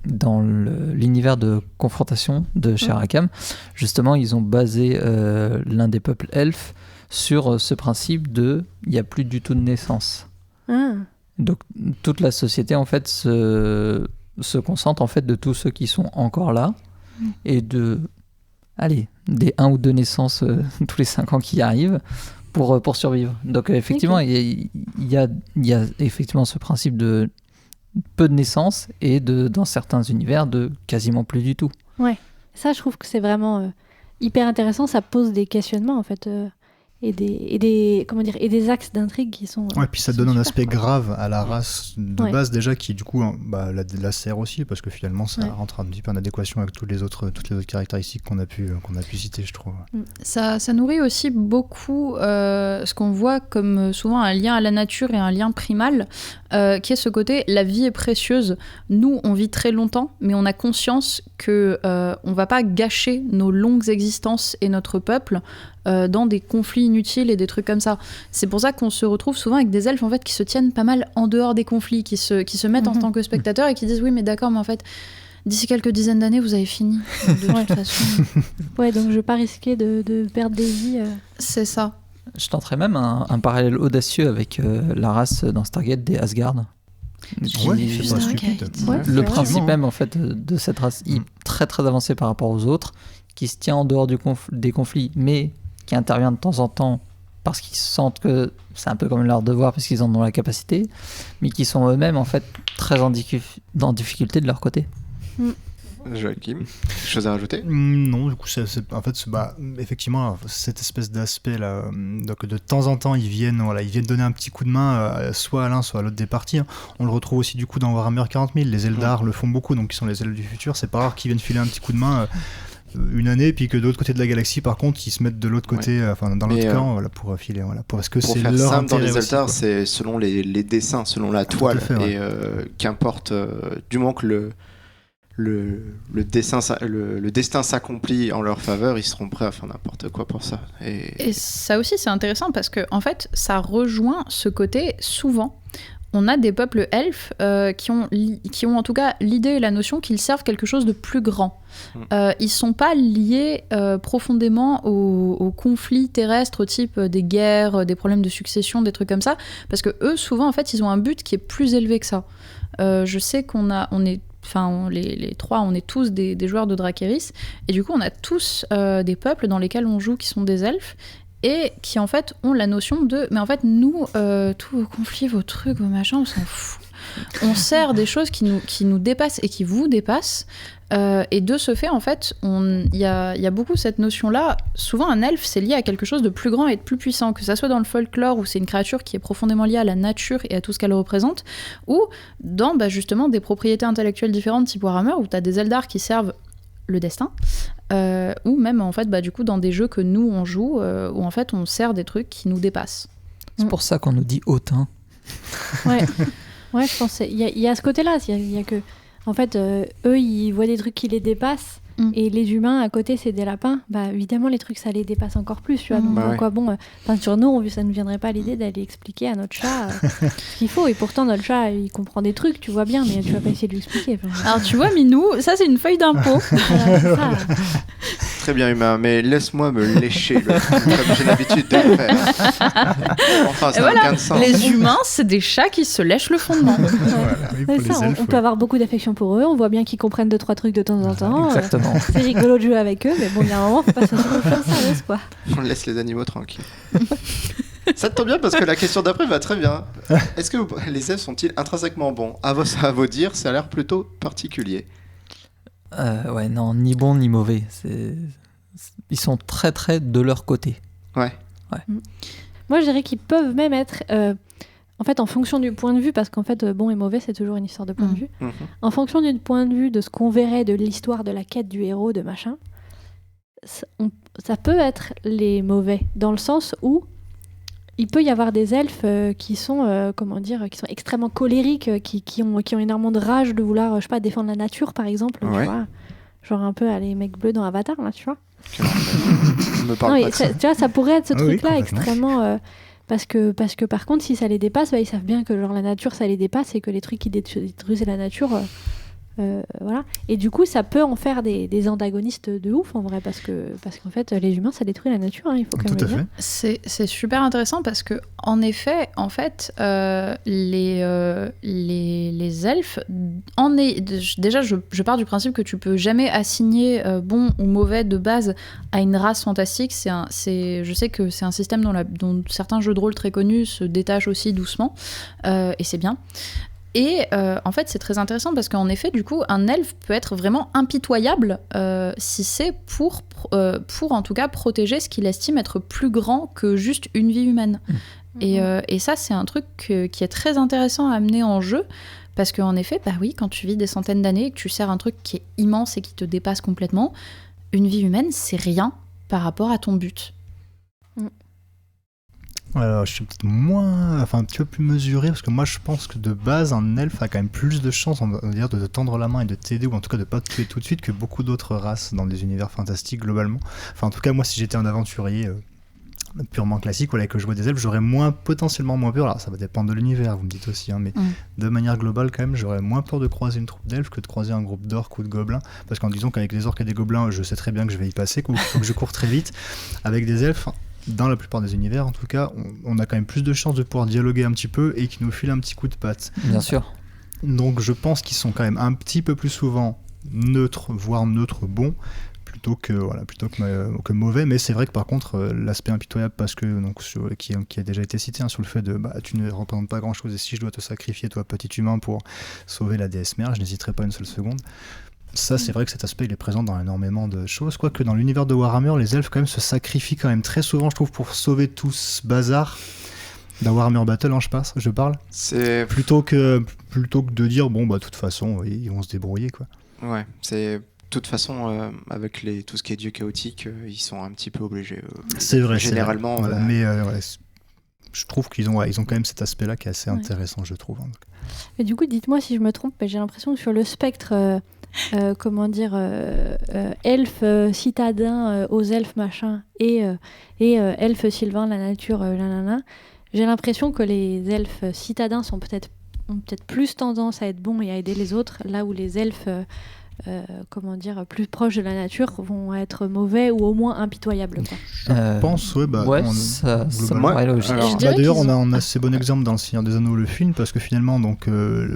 dans l'univers de confrontation de Shahrakam, justement, ils ont basé l'un des peuples elfes sur ce principe de il n'y a plus du tout de naissance. Donc toute la société en fait se concentre en fait de tous ceux qui sont encore là et des 1 ou 2 naissances tous les 5 ans qui arrivent pour survivre. Donc effectivement, il y a effectivement ce principe de peu de naissances et dans certains univers de quasiment plus du tout. Ouais, ça je trouve que c'est vraiment hyper intéressant, ça pose des questionnements en fait. Et des axes d'intrigue qui sont ouais, puis ça donne un super, aspect quoi. grave à la race de base déjà qui du coup la sert aussi parce que finalement ça rentre un petit peu en adéquation avec toutes les autres caractéristiques qu'on a pu citer, je trouve. Ça nourrit aussi beaucoup ce qu'on voit comme souvent un lien à la nature et un lien primal, qui est ce côté la vie est précieuse. Nous, on vit très longtemps, mais on a conscience que on va pas gâcher nos longues existences et notre peuple dans des conflits inutiles et des trucs comme ça. C'est pour ça qu'on se retrouve souvent avec des elfes en fait qui se tiennent pas mal en dehors des conflits, qui se mettent en tant que spectateurs et qui disent oui mais d'accord mais en fait d'ici quelques dizaines d'années vous avez fini de toute façon. Ouais, donc je vais pas risquer de perdre des vies. C'est ça. Je tenterais même un parallèle audacieux avec la race dans Stargate des Asgard. Ouais, c'est pas stupide. Ouais, Le c'est principe vrai. même en fait de cette race très très avancée par rapport aux autres, qui se tient en dehors des conflits, mais qui intervient de temps en temps parce qu'ils sentent que c'est un peu comme leur devoir parce qu'ils en ont la capacité, mais qui sont eux-mêmes en fait très en difficulté de leur côté. Joachim, quelque chose à rajouter? Non, du coup, effectivement, cette espèce d'aspect là, donc de temps en temps, ils viennent donner un petit coup de main, soit à l'un, soit à l'autre des parties. Hein. On le retrouve aussi du coup dans Warhammer 40 000. Les Eldar le font beaucoup, donc ils sont les elfes du futur. C'est pas rare qu'ils viennent filer un petit coup de main. Une année, puis que de l'autre côté de la galaxie, par contre, ils se mettent de l'autre côté, dans l'autre camp, pour filer, parce que pour c'est faire leur simple, dans intérêt les aussi, Eldar, quoi. c'est selon les dessins, selon la toile, fait, ouais. et qu'importe, du moment que le destin s'accomplit en leur faveur, ils seront prêts à faire n'importe quoi pour ça. Et ça aussi, c'est intéressant parce que, en fait, ça rejoint ce côté, souvent, on a des peuples elfes qui ont en tout cas l'idée et la notion qu'ils servent quelque chose de plus grand. Ils sont pas liés profondément aux conflits terrestres, type des guerres, des problèmes de succession, des trucs comme ça, parce que eux, souvent, en fait, ils ont un but qui est plus élevé que ça. Je sais les trois, on est tous des joueurs de Dracarys, et du coup, on a tous des peuples dans lesquels on joue qui sont des elfes, et qui en fait ont la notion de mais en fait nous tous vos conflits, vos trucs, vos machins, on s'en fout. On sert des choses qui nous dépassent et qui vous dépassent, et de ce fait en fait il y a beaucoup cette notion là. Souvent un elfe c'est lié à quelque chose de plus grand et de plus puissant, que ça soit dans le folklore où c'est une créature qui est profondément liée à la nature et à tout ce qu'elle représente, ou dans justement des propriétés intellectuelles différentes type Warhammer où t'as des Eldar qui servent le destin, ou même en fait du coup dans des jeux que nous on joue où en fait on sert des trucs qui nous dépassent. C'est pour ça qu'on nous dit hautain. Ouais, je pense il y a ce côté-là, il y a que en fait eux ils voient des trucs qui les dépassent. Et les humains à côté c'est des lapins, évidemment les trucs ça les dépasse encore plus, tu vois. Donc sur nous ça ne viendrait pas à l'idée d'aller expliquer à notre chat ce qu'il faut, et pourtant notre chat il comprend des trucs, tu vois bien, mais tu vas pas essayer de lui expliquer. Alors tu vois Minou, ça c'est une feuille d'impôt. Voilà, c'est ça. Très bien humain, mais laisse-moi me lécher comme j'ai l'habitude de le faire. Enfin, ça n'a aucun sens. Les humains c'est des chats qui se lèchent le fondement. Oui, pour C'est les ça, elfes, on peut avoir beaucoup d'affection pour eux, on voit bien qu'ils comprennent 2-3 trucs de temps en temps. Exactement. C'est rigolo de jouer avec eux, mais bon, il y a un moment, faut pas se faire sérieuse, quoi. On laisse les animaux tranquilles. Ça tombe bien parce que la question d'après va très bien. Est-ce que les elfes sont-ils intrinsèquement bons? À vos dire, ça a l'air plutôt particulier. Ouais, non, ni bon ni mauvais. Ils sont très très de leur côté. Ouais. Moi, je dirais qu'ils peuvent même être, en fait, en fonction du point de vue, parce qu'en fait, bon et mauvais, c'est toujours une histoire de point de vue. En fonction du point de vue de ce qu'on verrait de l'histoire, de la quête du héros, de machin, ça peut être les mauvais, dans le sens où il peut y avoir des elfes qui sont, qui sont extrêmement colériques, qui ont énormément de rage de vouloir, je sais pas, défendre la nature, par exemple, tu vois. Genre un peu les mecs bleus dans Avatar, là, tu vois. Me parle pas de ça. Tu vois, ça pourrait être ce truc-là complètement. extrêmement... parce que par contre, si ça les dépasse, ils savent bien que genre, la nature, ça les dépasse, et que les trucs qui détruisent la nature, Voilà. Et du coup, ça peut en faire des antagonistes de ouf en vrai, parce qu'en fait, les humains, ça détruit la nature, hein, il faut quand Tout même à le dire. fait. C'est super intéressant parce que en effet, les elfes, déjà je pars du principe que tu peux jamais assigner bon ou mauvais de base à une race fantastique. Je sais que c'est un système dont certains jeux de rôle très connus se détachent aussi doucement, et c'est bien. Et en fait, c'est très intéressant parce qu'en effet, du coup, un elfe peut être vraiment impitoyable si c'est pour en tout cas protéger ce qu'il estime être plus grand que juste une vie humaine. Et ça, c'est un truc qui est très intéressant à amener en jeu parce qu'en effet, bah oui, quand tu vis des centaines d'années et que tu sers un truc qui est immense et qui te dépasse complètement, une vie humaine, c'est rien par rapport à ton but. Alors, je suis peut-être un petit peu plus mesuré, parce que moi je pense que de base, un elfe a quand même plus de chances, on va dire, de te tendre la main et de t'aider, ou en tout cas de pas te tuer tout de suite, que beaucoup d'autres races dans des univers fantastiques globalement. Enfin, en tout cas, moi, si j'étais un aventurier purement classique, voilà, et que je jouais des elfes, j'aurais potentiellement moins peur. Alors, ça va dépendre de l'univers, vous me dites aussi, hein, mais de manière globale, quand même, j'aurais moins peur de croiser une troupe d'elfes que de croiser un groupe d'orques ou de gobelins, parce qu'en disant qu'avec les orques et des gobelins, je sais très bien que je vais y passer, qu'il faut que je cours très vite. Avec des elfes, dans la plupart des univers, en tout cas, on a quand même plus de chances de pouvoir dialoguer un petit peu et qui nous filent un petit coup de patte. Bien sûr. Donc je pense qu'ils sont quand même un petit peu plus souvent neutres, voire neutres bons, plutôt que mauvais. Mais c'est vrai que par contre, l'aspect impitoyable, parce que qui a déjà été cité, hein, sur le fait de tu ne représentes pas grand-chose et si je dois te sacrifier, toi petit humain, pour sauver la déesse mère, je n'hésiterai pas une seule seconde. Ça, c'est vrai que cet aspect, il est présent dans énormément de choses. Quoique dans l'univers de Warhammer, les elfes quand même se sacrifient quand même très souvent, je trouve, pour sauver tout ce bazar. Dans Warhammer Battle, hein, je parle. C'est Plutôt que de dire, bon, de toute façon, ils vont se débrouiller, quoi. ouais, c'est de toute façon avec tout ce qui est dieu chaotique, ils sont un petit peu obligés. C'est vrai, généralement. c'est vrai. Voilà, mais je trouve qu'ils ont quand même cet aspect-là qui est assez intéressant, je trouve. Et du coup, dites-moi si je me trompe, mais j'ai l'impression que sur le spectre, elfes citadins aux elfes machin et elfes sylvains, la nature, j'ai l'impression que les elfes citadins ont peut-être plus tendance à être bons et à aider les autres, là où les elfes plus proches de la nature vont être mauvais ou au moins impitoyables, quoi. Je pense, ça me paraît logique. D'ailleurs, on a un assez bon exemple dans Le Seigneur des Anneaux, le film, parce que finalement,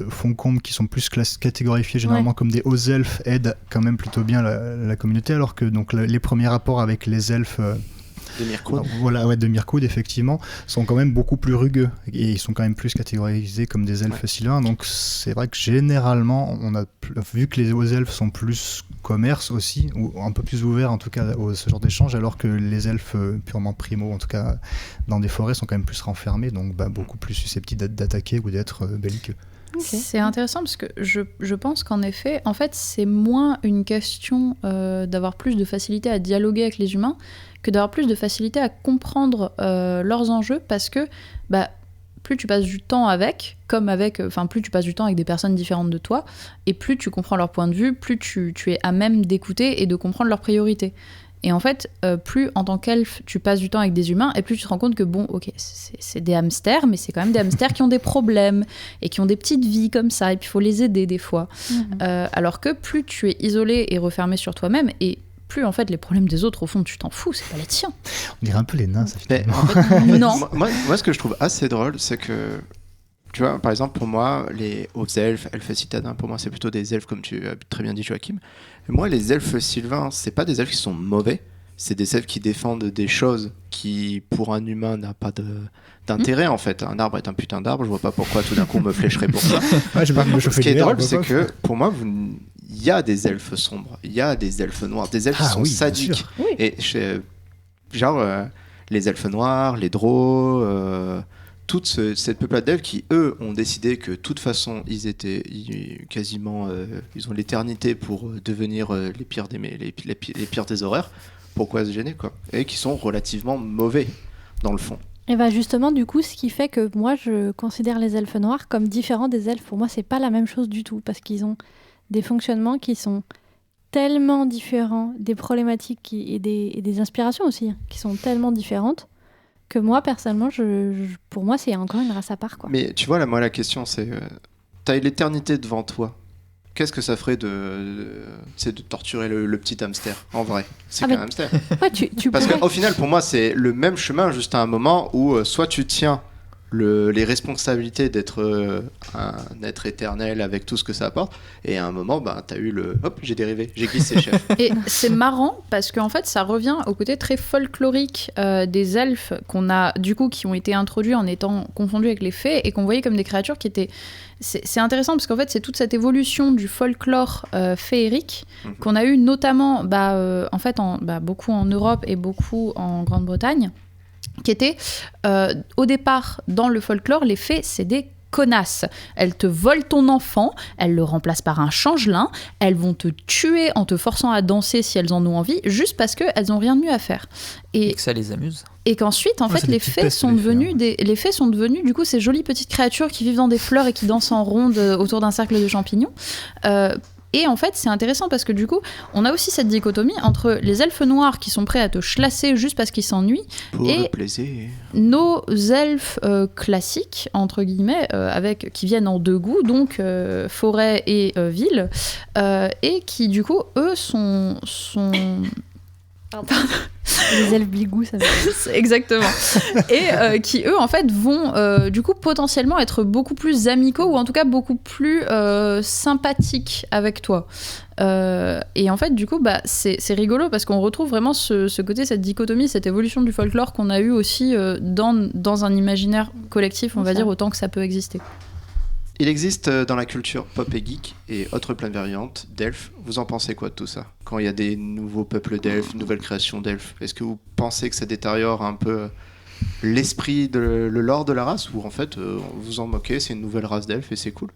Foncombe, qui sont plus catégorifiés généralement comme des hauts elfes, aident quand même plutôt bien la communauté, alors que les premiers rapports avec les elfes de Mirkwood. De Mirkwood, effectivement, sont quand même beaucoup plus rugueux et ils sont quand même plus catégorisés comme des elfes sylvains. Donc c'est vrai que généralement, on a vu que les hauts elfes sont plus commerce aussi, ou un peu plus ouverts en tout cas à ce genre d'échange, alors que les elfes purement primo, en tout cas dans des forêts, sont quand même plus renfermés, donc beaucoup plus susceptibles d'attaquer ou d'être belliqueux. Okay. C'est intéressant parce que je pense qu'en effet, c'est moins une question d'avoir plus de facilité à dialoguer avec les humains que d'avoir plus de facilité à comprendre leurs enjeux, parce que plus tu passes du temps plus tu passes du temps avec des personnes différentes de toi, et plus tu comprends leur point de vue, plus tu es à même d'écouter et de comprendre leurs priorités. Et en fait, plus en tant qu'elfe, tu passes du temps avec des humains, et plus tu te rends compte que c'est des hamsters, mais c'est quand même des hamsters qui ont des problèmes, et qui ont des petites vies comme ça, et puis il faut les aider des fois. Alors que plus tu es isolé et refermé sur toi-même, et plus en fait les problèmes des autres, au fond, tu t'en fous, c'est pas les tiens. On dirait un peu les nains, ça fait. En fait, non. Moi, ce que je trouve assez drôle, c'est que, tu vois, par exemple, pour moi, les hauts elfes citadins, pour moi, c'est plutôt des elfes, comme tu as très bien dit, Joachim. Et moi, les elfes sylvains, c'est pas des elfes qui sont mauvais, c'est des elfes qui défendent des choses qui, pour un humain, n'a pas d'intérêt, en fait. Un arbre est un putain d'arbre, je vois pas pourquoi tout d'un coup on me flécherait pour ça. Ce qui est drôle, c'est que, pour moi, il y a des elfes sombres, il y a des elfes noirs, des elfes qui sont sadiques. Oui. Et les elfes noirs, les drôs, toute cette peuplade d'elfes qui, eux, ont décidé que de toute façon, ils ont l'éternité pour devenir les pires des horreurs. Pourquoi se gêner, quoi? Et qui sont relativement mauvais, dans le fond. Et justement, du coup, ce qui fait que moi, je considère les elfes noirs comme différents des elfes. Pour moi, c'est pas la même chose du tout, parce qu'ils ont des fonctionnements qui sont tellement différents, des problématiques et des inspirations aussi, qui sont tellement différentes, que moi, personnellement, pour moi, c'est encore une race à part, quoi. Mais tu vois, là, moi, la question, c'est t'as l'éternité devant toi, qu'est-ce que ça ferait c'est de torturer le petit hamster, en vrai. C'est Ah, qu'un mais- hamster. Ouais, tu Parce pourrais. qu'au final, pour moi, c'est le même chemin, juste à un moment où soit tu tiens les responsabilités d'être un être éternel avec tout ce que ça apporte, et à un moment, t'as eu hop, j'ai dérivé, j'ai glissé, chef. Et c'est marrant parce qu'en fait, ça revient au côté très folklorique des elfes qu'on a, du coup, qui ont été introduits en étant confondus avec les fées et qu'on voyait comme des créatures qui étaient. C'est intéressant parce qu'en fait, c'est toute cette évolution du folklore féerique qu'on a eu notamment, en fait, beaucoup en Europe et beaucoup en Grande-Bretagne, qui était au départ dans le folklore, les fées, c'est des connasses. Elles te volent ton enfant, elles le remplacent par un changelin, elles vont te tuer en te forçant à danser si elles en ont envie, juste parce qu'elles n'ont rien de mieux à faire. Et que ça les amuse. Et qu'ensuite, en Ouais, fait, c'est des les petites fées pestes, sont les fées, devenues hein. les fées sont devenues du coup ces jolies petites créatures qui vivent dans des fleurs et qui dansent en ronde autour d'un cercle de champignons. Et en fait, c'est intéressant parce que du coup, on a aussi cette dichotomie entre les elfes noirs qui sont prêts à te chlasser juste parce qu'ils s'ennuient Pour et le plaisir. nos elfes classiques, entre guillemets, qui viennent en deux goûts, donc forêt et ville, et qui du coup, eux, sont... Les elfes bigous, ça me C'est exactement. Et qui, eux, en fait, vont du coup potentiellement être beaucoup plus amicaux ou en tout cas beaucoup plus sympathiques avec toi. Et en fait, du coup, c'est rigolo parce qu'on retrouve vraiment ce côté, cette dichotomie, cette évolution du folklore qu'on a eu aussi dans un imaginaire collectif, on va Ça. dire, autant que ça peut exister. Il existe dans la culture pop et geek et autres pleines variantes d'elfes. Vous en pensez quoi de tout ça? Quand il y a des nouveaux peuples d'elfes, nouvelles créations d'elfes, est-ce que vous pensez que ça détériore un peu l'esprit le lore de la race, ou en fait vous vous en moquez, c'est une nouvelle race d'elfes et c'est cool?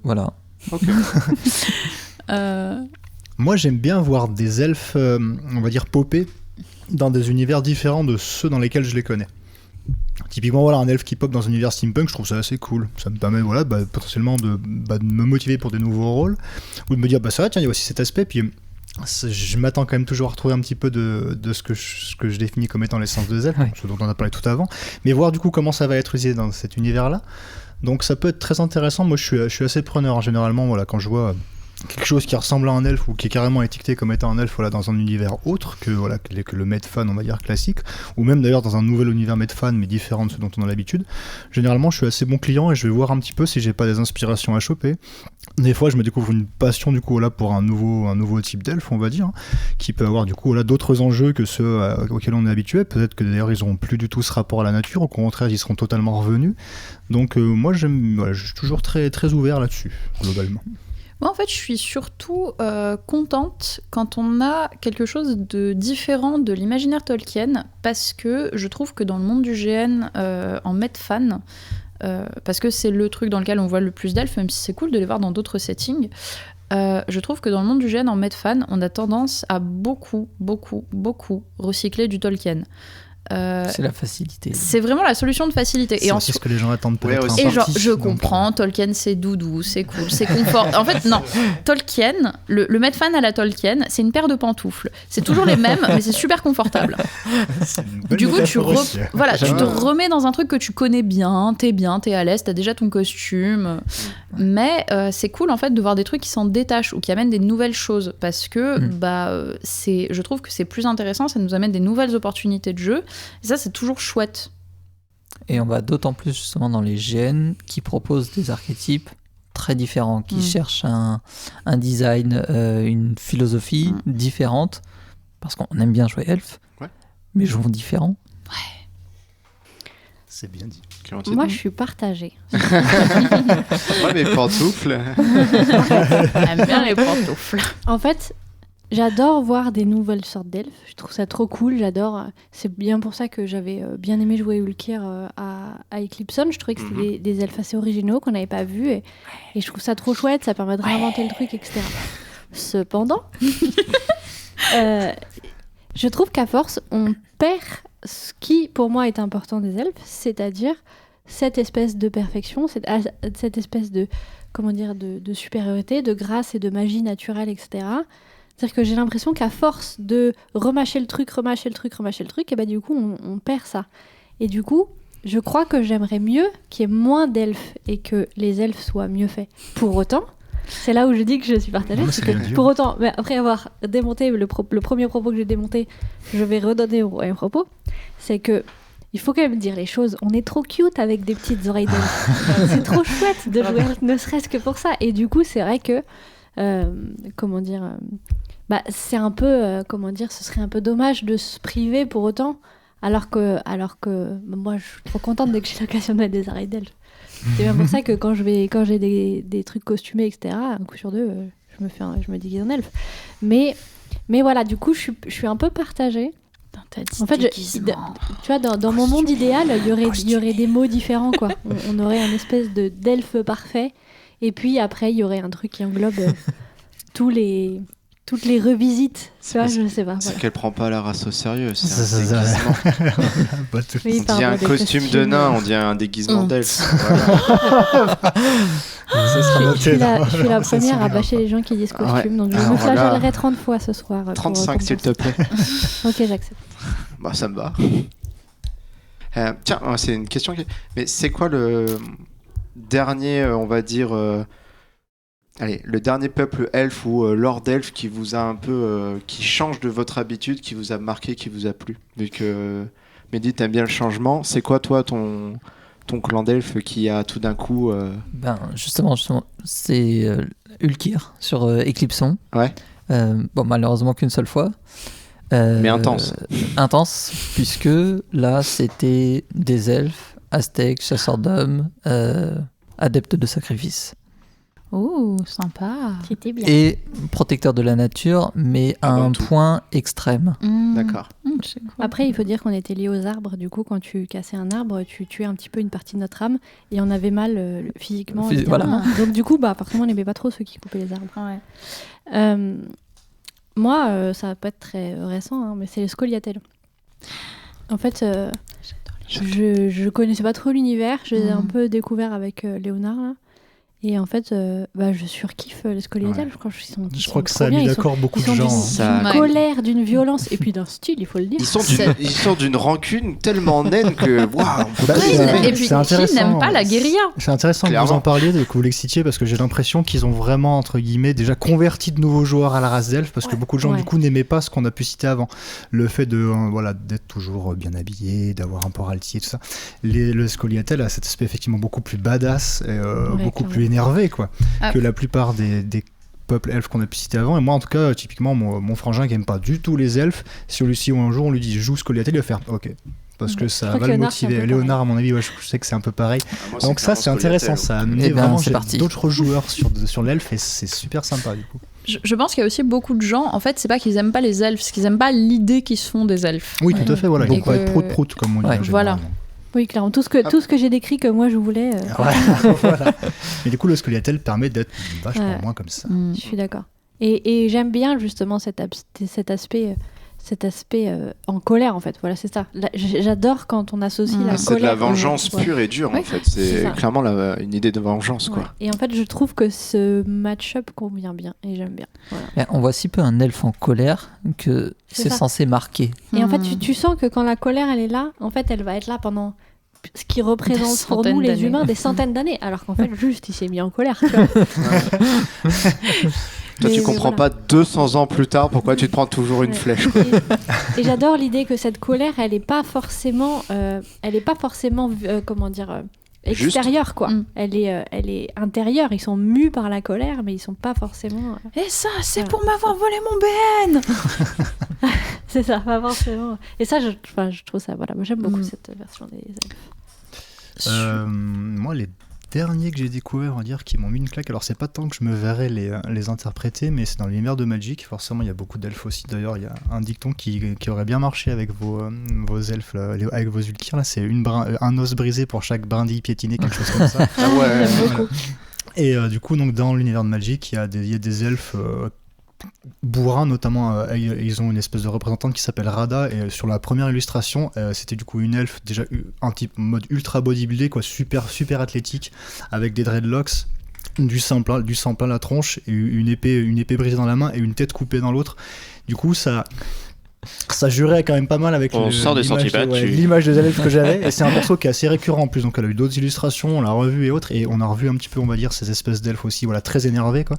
Voilà. Ok. Moi, j'aime bien voir des elfes, on va dire, popper dans des univers différents de ceux dans lesquels je les connais. Typiquement, voilà, un elfe qui pop dans un univers steampunk, je trouve ça assez cool. Ça me permet, potentiellement de me motiver pour des nouveaux rôles, ou de me dire, ça va, tiens, il y a aussi cet aspect, puis je m'attends quand même toujours à retrouver un petit peu de ce que je définis comme étant l'essence des elfes, Ouais. ce dont on a parlé tout avant, mais voir du coup comment ça va être utilisé dans cet univers-là. Donc ça peut être très intéressant. Moi, je suis assez preneur, hein. Généralement, voilà, quand je vois quelque chose qui ressemble à un elfe ou qui est carrément étiqueté comme étant un elfe, voilà, dans un univers autre que le Medfan, on va dire, classique, ou même d'ailleurs dans un nouvel univers Medfan mais différent de ce dont on a l'habitude, généralement je suis assez bon client et je vais voir un petit peu si j'ai pas des inspirations à choper. Des fois je me découvre une passion du coup là pour un nouveau type d'elfe, on va dire, qui peut avoir du coup là d'autres enjeux que ceux auxquels on est habitué. Peut-être que d'ailleurs ils auront plus du tout ce rapport à la nature, au contraire ils seront totalement revenus. Donc moi je suis toujours très, très ouvert là-dessus, globalement. Moi, en fait, je suis surtout contente quand on a quelque chose de différent de l'imaginaire Tolkien, parce que je trouve que dans le monde du GN, en Medfan, parce que c'est le truc dans lequel on voit le plus d'elfes, même si c'est cool de les voir dans d'autres settings, je trouve que dans le monde du GN, en Medfan, on a tendance à beaucoup recycler du Tolkien. C'est la facilité. C'est vraiment la solution de facilité. C'est aussi ce que les gens attendent peut-être. Ouais, aussi. Et genre, partie, je donc, comprends, Tolkien c'est doudou, c'est cool, c'est confort. En fait, non, Tolkien, le Medfan à la Tolkien, c'est une paire de pantoufles. C'est toujours les mêmes, mais c'est super confortable. c'est une bonne Du coup, tu, métaphore aussi. tu te remets dans un truc que tu connais bien, t'es à l'aise, t'as déjà ton costume. Mais c'est cool en fait de voir des trucs qui s'en détachent ou qui amènent des nouvelles choses, parce que je trouve que c'est plus intéressant, ça nous amène des nouvelles opportunités de jeu. Et ça, c'est toujours chouette. Et on va d'autant plus justement dans les GN qui proposent des archétypes très différents, qui cherchent un design, une philosophie différente, parce qu'on aime bien jouer elfe, mais jouons différents. C'est bien dit. Moi, je suis partagée. Ouais, mais pantoufles. J'aime bien les pantoufles. En fait, j'adore voir des nouvelles sortes d'elfes. Je trouve ça trop cool. J'adore. C'est bien pour ça que j'avais bien aimé jouer Ulkir à Eclipson. Je trouvais que c'était des elfes assez originaux qu'on n'avait pas vus. Et je trouve ça trop chouette. Ça permet de réinventer le truc, etc. Cependant, je trouve qu'à force, on perd ce qui, pour moi, est important des elfes, c'est-à-dire cette espèce de perfection, cette espèce de, de supériorité, de grâce et de magie naturelle, etc. C'est-à-dire que j'ai l'impression qu'à force de remâcher le truc, et bah du coup, on perd ça. Et du coup, je crois que j'aimerais mieux qu'il y ait moins d'elfes et que les elfes soient mieux faits. Pour autant, c'est là où je dis que je suis partagée. Non, C'est c'est que bien dit. pour autant, mais après avoir démonté le premier propos que j'ai démonté, je vais redonner un propos. C'est que il faut quand même dire les choses. On est trop cute avec des petites oreilles d'elfe. C'est trop chouette de jouer elfe, ne serait-ce que pour ça. Et du coup, c'est vrai que c'est un peu ce serait un peu dommage de se priver pour autant, alors que moi, je suis trop contente dès que j'ai l'occasion de mettre des oreilles d'elfe. C'est bien pour ça que quand j'ai des trucs costumés, etc., un coup sur deux, je me déguise en elfe. Mais voilà, du coup, je suis un peu partagée. En fait, tu vois, dans mon monde idéal, il y aurait des mots différents, quoi. On aurait un espèce d'elfe parfait, et puis après, il y aurait un truc qui englobe toutes les revisites. Tu vois, je sais pas. C'est Voilà. qu'elle prend pas la race au sérieux. C'est Ça, un déguisement. Pas tout. Oui, On pardon, dit un des costume de costumes. nain, on dit un déguisement d'elfe. Ça sera Je noté suis dans- la dans la première à session. bâcher les gens qui disent costume, donc je Alors me là, flagellerai 30 fois ce soir. pour 35 s'il te plaît. Ok, j'accepte. Bah ça me va. Tiens, c'est une question. Mais c'est quoi le dernier, on va dire, le dernier peuple elfe ou Lord elfe qui vous a un peu, qui change de votre habitude, qui vous a marqué, qui vous a plu. Vu que Mehdi, t'aimes bien le changement. C'est quoi toi ton clan d'elfe qui a tout d'un coup Justement, c'est Ulkir sur Eclipson. Ouais. Malheureusement qu'une seule fois. Mais intense. Intense, puisque là, c'était des elfes, aztèques, chasseurs d'hommes, adeptes de sacrifice. Oh, sympa. C'était bien. Et protecteurs de la nature, mais à Avant un tout. point extrême. D'accord. C'est cool. Après, il faut dire qu'on était liés aux arbres. Du coup, quand tu cassais un arbre, tu tuais un petit peu une partie de notre âme et on avait mal physiquement. Voilà. littéralement. Donc, du coup, forcément, on n'aimait pas trop ceux qui coupaient les arbres. Ouais. Moi, ça va pas être très récent, hein, mais c'est les Scoliatels. En fait, je connaissais pas trop l'univers. Je les ai un peu découvert avec Léonard. Là. Et en fait, je surkiffe les Scoliatels. Ouais. Je Je crois que ça a mis d'accord beaucoup Ils de sont gens. d'une Ça- Ouais. colère, d'une violence et puis d'un style, il faut le dire. Ils sont d'une rancune tellement naine que waouh, on peut Bah, pas c'est- les aimer. Et puis, c'est qui intéressant. n'aime pas la guérilla? C'est intéressant que vous Clairement. en parliez, que vous l'excitiez, parce que j'ai l'impression qu'ils ont vraiment, entre guillemets, déjà converti de nouveaux joueurs à la race d'elfes, parce que beaucoup de gens, du coup, n'aimaient pas ce qu'on a pu citer avant. Le fait d'être toujours bien habillé, d'avoir un port altier, tout ça. Le Scoliatel a cet aspect effectivement beaucoup plus badass, et beaucoup clairement. plus énervé, quoi, Ah. que la plupart des peuples elfes qu'on a pu citer avant. Et moi, en tout cas, typiquement, mon frangin qui aime pas du tout les elfes, si un jour on lui dit joue Scoliatel, il va faire ok. Parce que ça crois va que le Léonard, c'est un motiver. peu Léonard, à mon avis, je sais que c'est un peu pareil. Moi, Donc ça, c'est intéressant, ça a amené Eh ben, vraiment c'est parti. d'autres joueurs sur l'elfe et c'est super sympa du coup. Je pense qu'il y a aussi beaucoup de gens, en fait, c'est pas qu'ils aiment pas les elfes, c'est qu'ils aiment pas l'idée qu'ils se font des elfes. Oui, tout à fait, voilà. Et Ils vont pas que- être prout-prout comme on dit. Ouais. en Voilà. général. Oui, clairement. Tout ce que j'ai décrit que moi je voulais, Ouais, voilà. Et du coup, le Scoliatel permet d'être vachement Ouais. moins comme ça. Mm. je suis d'accord. Et j'aime bien justement cet aspect en colère en fait. Voilà, c'est ça. J'adore quand on associe la colère. C'est de la vengeance Ouais. pure et dure Ouais. en fait. C'est C'est ça. clairement une idée de vengeance quoi. Ouais. Et en fait, je trouve que ce match-up convient bien et j'aime bien. Voilà. Mais on voit si peu un elfe en colère que C'est c'est ça. censé marquer. Et en fait, Mm. tu sens que quand la colère elle est là, en fait, elle va être là pendant ce qui représente Des pour nous centaines les d'années. humains des centaines d'années, alors qu'en fait, juste il s'est mis en colère. Tu vois. Toi Mais tu comprends voilà. pas 200 ans plus tard pourquoi tu te prends toujours une Ouais. flèche quoi. Et j'adore l'idée que cette colère, elle est pas forcément, comment dire, Juste. extérieure quoi. Mm. Elle est intérieure. Ils sont mus par la colère, mais ils sont pas forcément. Et ça, c'est Voilà. pour m'avoir volé mon BN. C'est ça, pas forcément. Et ça, je trouve ça. Voilà, moi j'aime beaucoup Mm. cette version des elfes. Moi, les derniers que j'ai découverts, on va dire, qui m'ont mis une claque, alors c'est pas tant que je me verrais les interpréter, mais c'est dans l'univers de Magic. Forcément, il y a beaucoup d'elfes aussi. D'ailleurs, il y a un dicton qui aurait bien marché avec vos elfes, là, avec vos Ulkirs. Là, c'est un os brisé pour chaque brindille piétinée, quelque chose comme ça. Ah ouais. J'aime beaucoup. Et du coup, donc, dans l'univers de Magic, il y a des elfes bourrins, notamment. Ils ont une espèce de représentante qui s'appelle Rada. Et sur la première illustration, c'était du coup une elfe, déjà un type mode ultra bodybuildé, quoi, super, super athlétique, avec des dreadlocks, du sang plein la tronche, et une épée brisée dans la main et une tête coupée dans l'autre. Du coup, ça Ça jurait quand même pas mal avec On sort des l'image, sentiers battus. l'image des elfes que j'avais. Et c'est un perso qui est assez récurrent en plus. Donc elle a eu d'autres illustrations, on l'a revu et autres. Et on a revu un petit peu, on va dire, ces espèces d'elfes aussi, voilà, très énervés, quoi.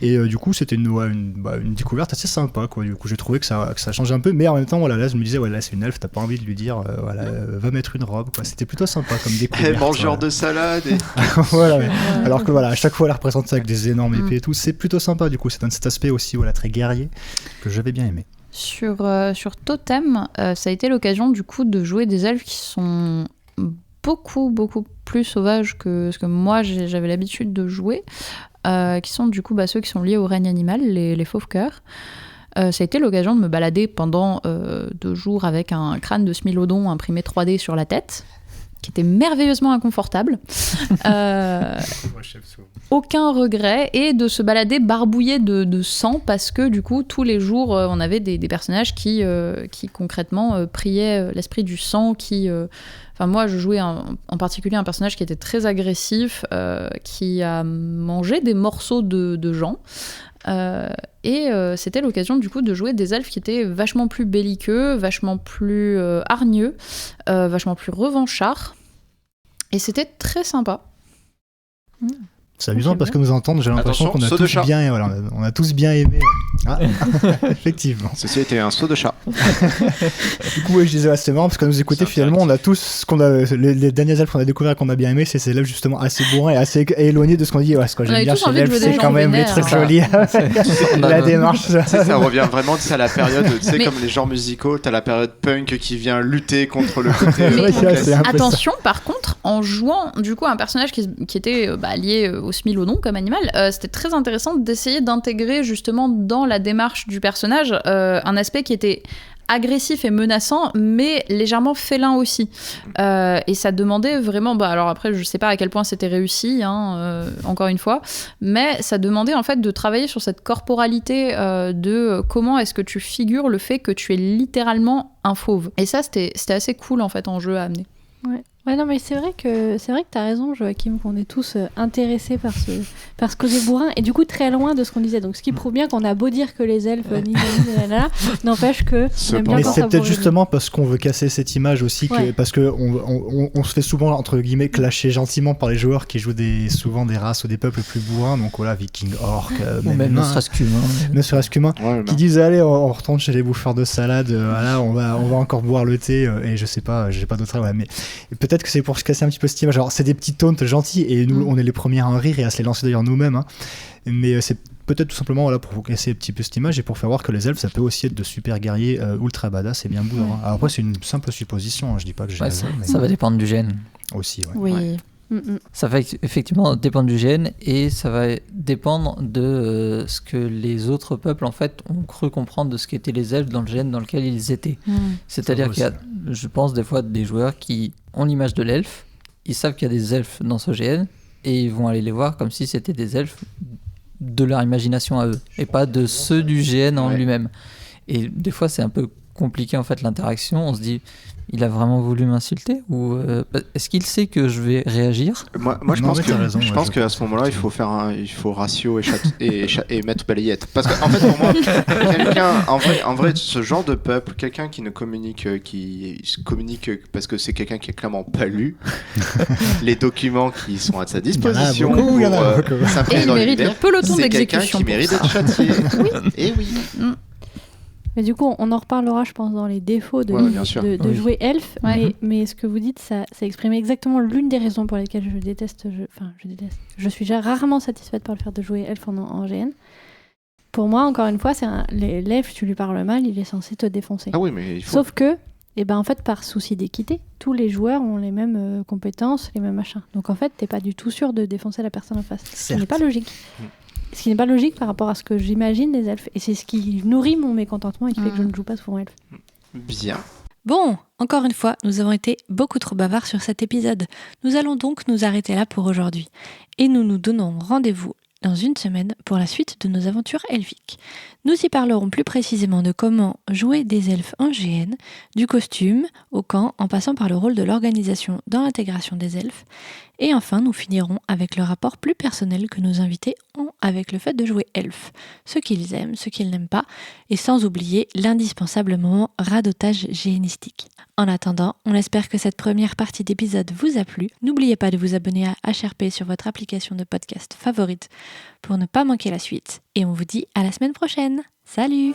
Et du coup, c'était une découverte assez sympa, quoi. Du coup, j'ai trouvé que ça changeait un peu. Mais en même temps, voilà, là, je me disais, ouais, là, c'est une elfe, t'as pas envie de lui dire, va mettre une robe, quoi. C'était plutôt sympa comme découverte. Mangeur de salade. Voilà, ouais. Alors que voilà, à chaque fois, elle représente ça avec des énormes épées et tout. C'est plutôt sympa, du coup. C'est cet aspect aussi, voilà, très guerrier que j'avais bien aimé. Sur Totem, ça a été l'occasion du coup de jouer des elfes qui sont beaucoup plus sauvages que ce que moi j'avais l'habitude de jouer, qui sont du coup ceux qui sont liés au règne animal, les fauves cœurs. Ça a été l'occasion de me balader pendant 2 jours avec un crâne de Smilodon imprimé 3D sur la tête, qui était merveilleusement inconfortable. Aucun regret, et de se balader barbouillé de sang, parce que du coup tous les jours on avait des personnages qui concrètement priaient l'esprit du sang, moi je jouais en particulier un personnage qui était très agressif, qui a mangé des morceaux de gens, et c'était l'occasion du coup de jouer des elfes qui étaient vachement plus belliqueux, vachement plus hargneux, vachement plus revanchards, et c'était très sympa. C'est amusant parce que nous entendre, j'ai l'impression Attention, qu'on a saut de tous chat. bien, voilà, on a tous bien aimé. Ah, effectivement. Ceci était un saut de chat. Du coup, ouais, je disais, c'est marrant parce que nous écouter, finalement, on a tous les derniers elfes qu'on a découvert qu'on a bien aimé, c'est ces elfes justement assez bourrins et assez éloignés de ce qu'on dit. Ouais, ce que j'aime bien chez l'elfe, c'est quand même les trucs jolis. La démarche. Ça revient vraiment à la période, tu sais, comme les genres musicaux, t'as la période punk qui vient lutter contre le côté. C'est un peu attention, par contre, en jouant du coup un personnage qui était lié au Smilodon comme animal, c'était très intéressant d'essayer d'intégrer justement dans la démarche du personnage un aspect qui était agressif et menaçant, mais légèrement félin aussi. Et ça demandait vraiment... alors après, je sais pas à quel point c'était réussi, encore une fois, mais ça demandait en fait de travailler sur cette corporalité de comment est-ce que tu figures le fait que tu es littéralement un fauve. Et ça, c'était assez cool en fait en jeu à amener. Ouais, non, mais c'est vrai que t'as raison, Joachim, qu'on est tous intéressés par ce côté bourrin, et du coup très loin de ce qu'on disait. Donc, ce qui prouve bien qu'on a beau dire que les elfes, n'empêche que on aime bien mais quand c'est ça peut-être bourre. justement parce qu'on veut casser cette image aussi, parce que on se fait souvent entre guillemets clasher gentiment par les joueurs qui jouent souvent des races ou des peuples plus bourrins, donc voilà, vikings, orques, même ne serait-ce qu'humains, qui disent allez, on retourne chez les bouffeurs de salade, voilà, on va encore boire le thé, et je sais pas, j'ai pas d'autre, mais peut-être que c'est pour se casser un petit peu cette image. Alors c'est des petits taunts gentils, et nous on est les premiers à en rire et à se les lancer d'ailleurs nous-mêmes, mais c'est peut-être tout simplement pour vous casser un petit peu cette image et pour faire voir que les elfes ça peut aussi être de super guerriers ultra badass et bien bourrins. Alors après c'est une simple supposition, je dis pas que j'ai raison, mais ça va dépendre du gène aussi. Oui. Ça va effectivement dépendre du gène, et ça va dépendre de ce que les autres peuples en fait ont cru comprendre de ce qu'étaient les elfes dans le gène dans lequel ils étaient. C'est-à-dire qu'il y a, je pense, des fois des joueurs qui ont l'image de l'elfe, ils savent qu'il y a des elfes dans ce gène et ils vont aller les voir comme si c'était des elfes de leur imagination à eux et pas de ceux du gène en lui-même. Et des fois c'est un peu compliqué en fait l'interaction, on se dit il a vraiment voulu m'insulter ou est-ce qu'il sait que je vais réagir? Moi je pense qu'à ce moment-là il faut ratio et mettre balayette, parce qu'en fait pour moi quelqu'un en vrai ce genre de peuple, quelqu'un qui ne communique parce que c'est quelqu'un qui est clairement pas lu les documents qui sont à sa disposition pour s'imprégner dans l'univers, c'est quelqu'un qui mérite d'être châtié. Et oui. Mais du coup, on en reparlera, je pense, dans les défauts de jouer elfe. Mais ce que vous dites, ça exprime exactement l'une des raisons pour lesquelles je déteste. Je suis rarement satisfaite par le fait de jouer elfe en GN. Pour moi, encore une fois, l'elfe, tu lui parles mal, il est censé te défoncer. Ah oui, mais il faut... Sauf que, en fait, par souci d'équité, tous les joueurs ont les mêmes compétences, les mêmes machins. Donc en fait, t'es pas du tout sûr de défoncer la personne en face. Ce n'est pas logique. Ce qui n'est pas logique par rapport à ce que j'imagine des elfes. Et c'est ce qui nourrit mon mécontentement et qui fait que je ne joue pas souvent elfe. Bien. Bon, encore une fois, nous avons été beaucoup trop bavards sur cet épisode. Nous allons donc nous arrêter là pour aujourd'hui. Et nous nous donnons rendez-vous dans une semaine pour la suite de nos aventures elfiques. Nous y parlerons plus précisément de comment jouer des elfes en GN, du costume au camp en passant par le rôle de l'organisation dans l'intégration des elfes. Et enfin, nous finirons avec le rapport plus personnel que nos invités ont avec le fait de jouer elfe, ce qu'ils aiment, ce qu'ils n'aiment pas, et sans oublier l'indispensable moment radotage génistique. En attendant, on espère que cette première partie d'épisode vous a plu. N'oubliez pas de vous abonner à HRP sur votre application de podcast favorite pour ne pas manquer la suite. Et on vous dit à la semaine prochaine. Salut!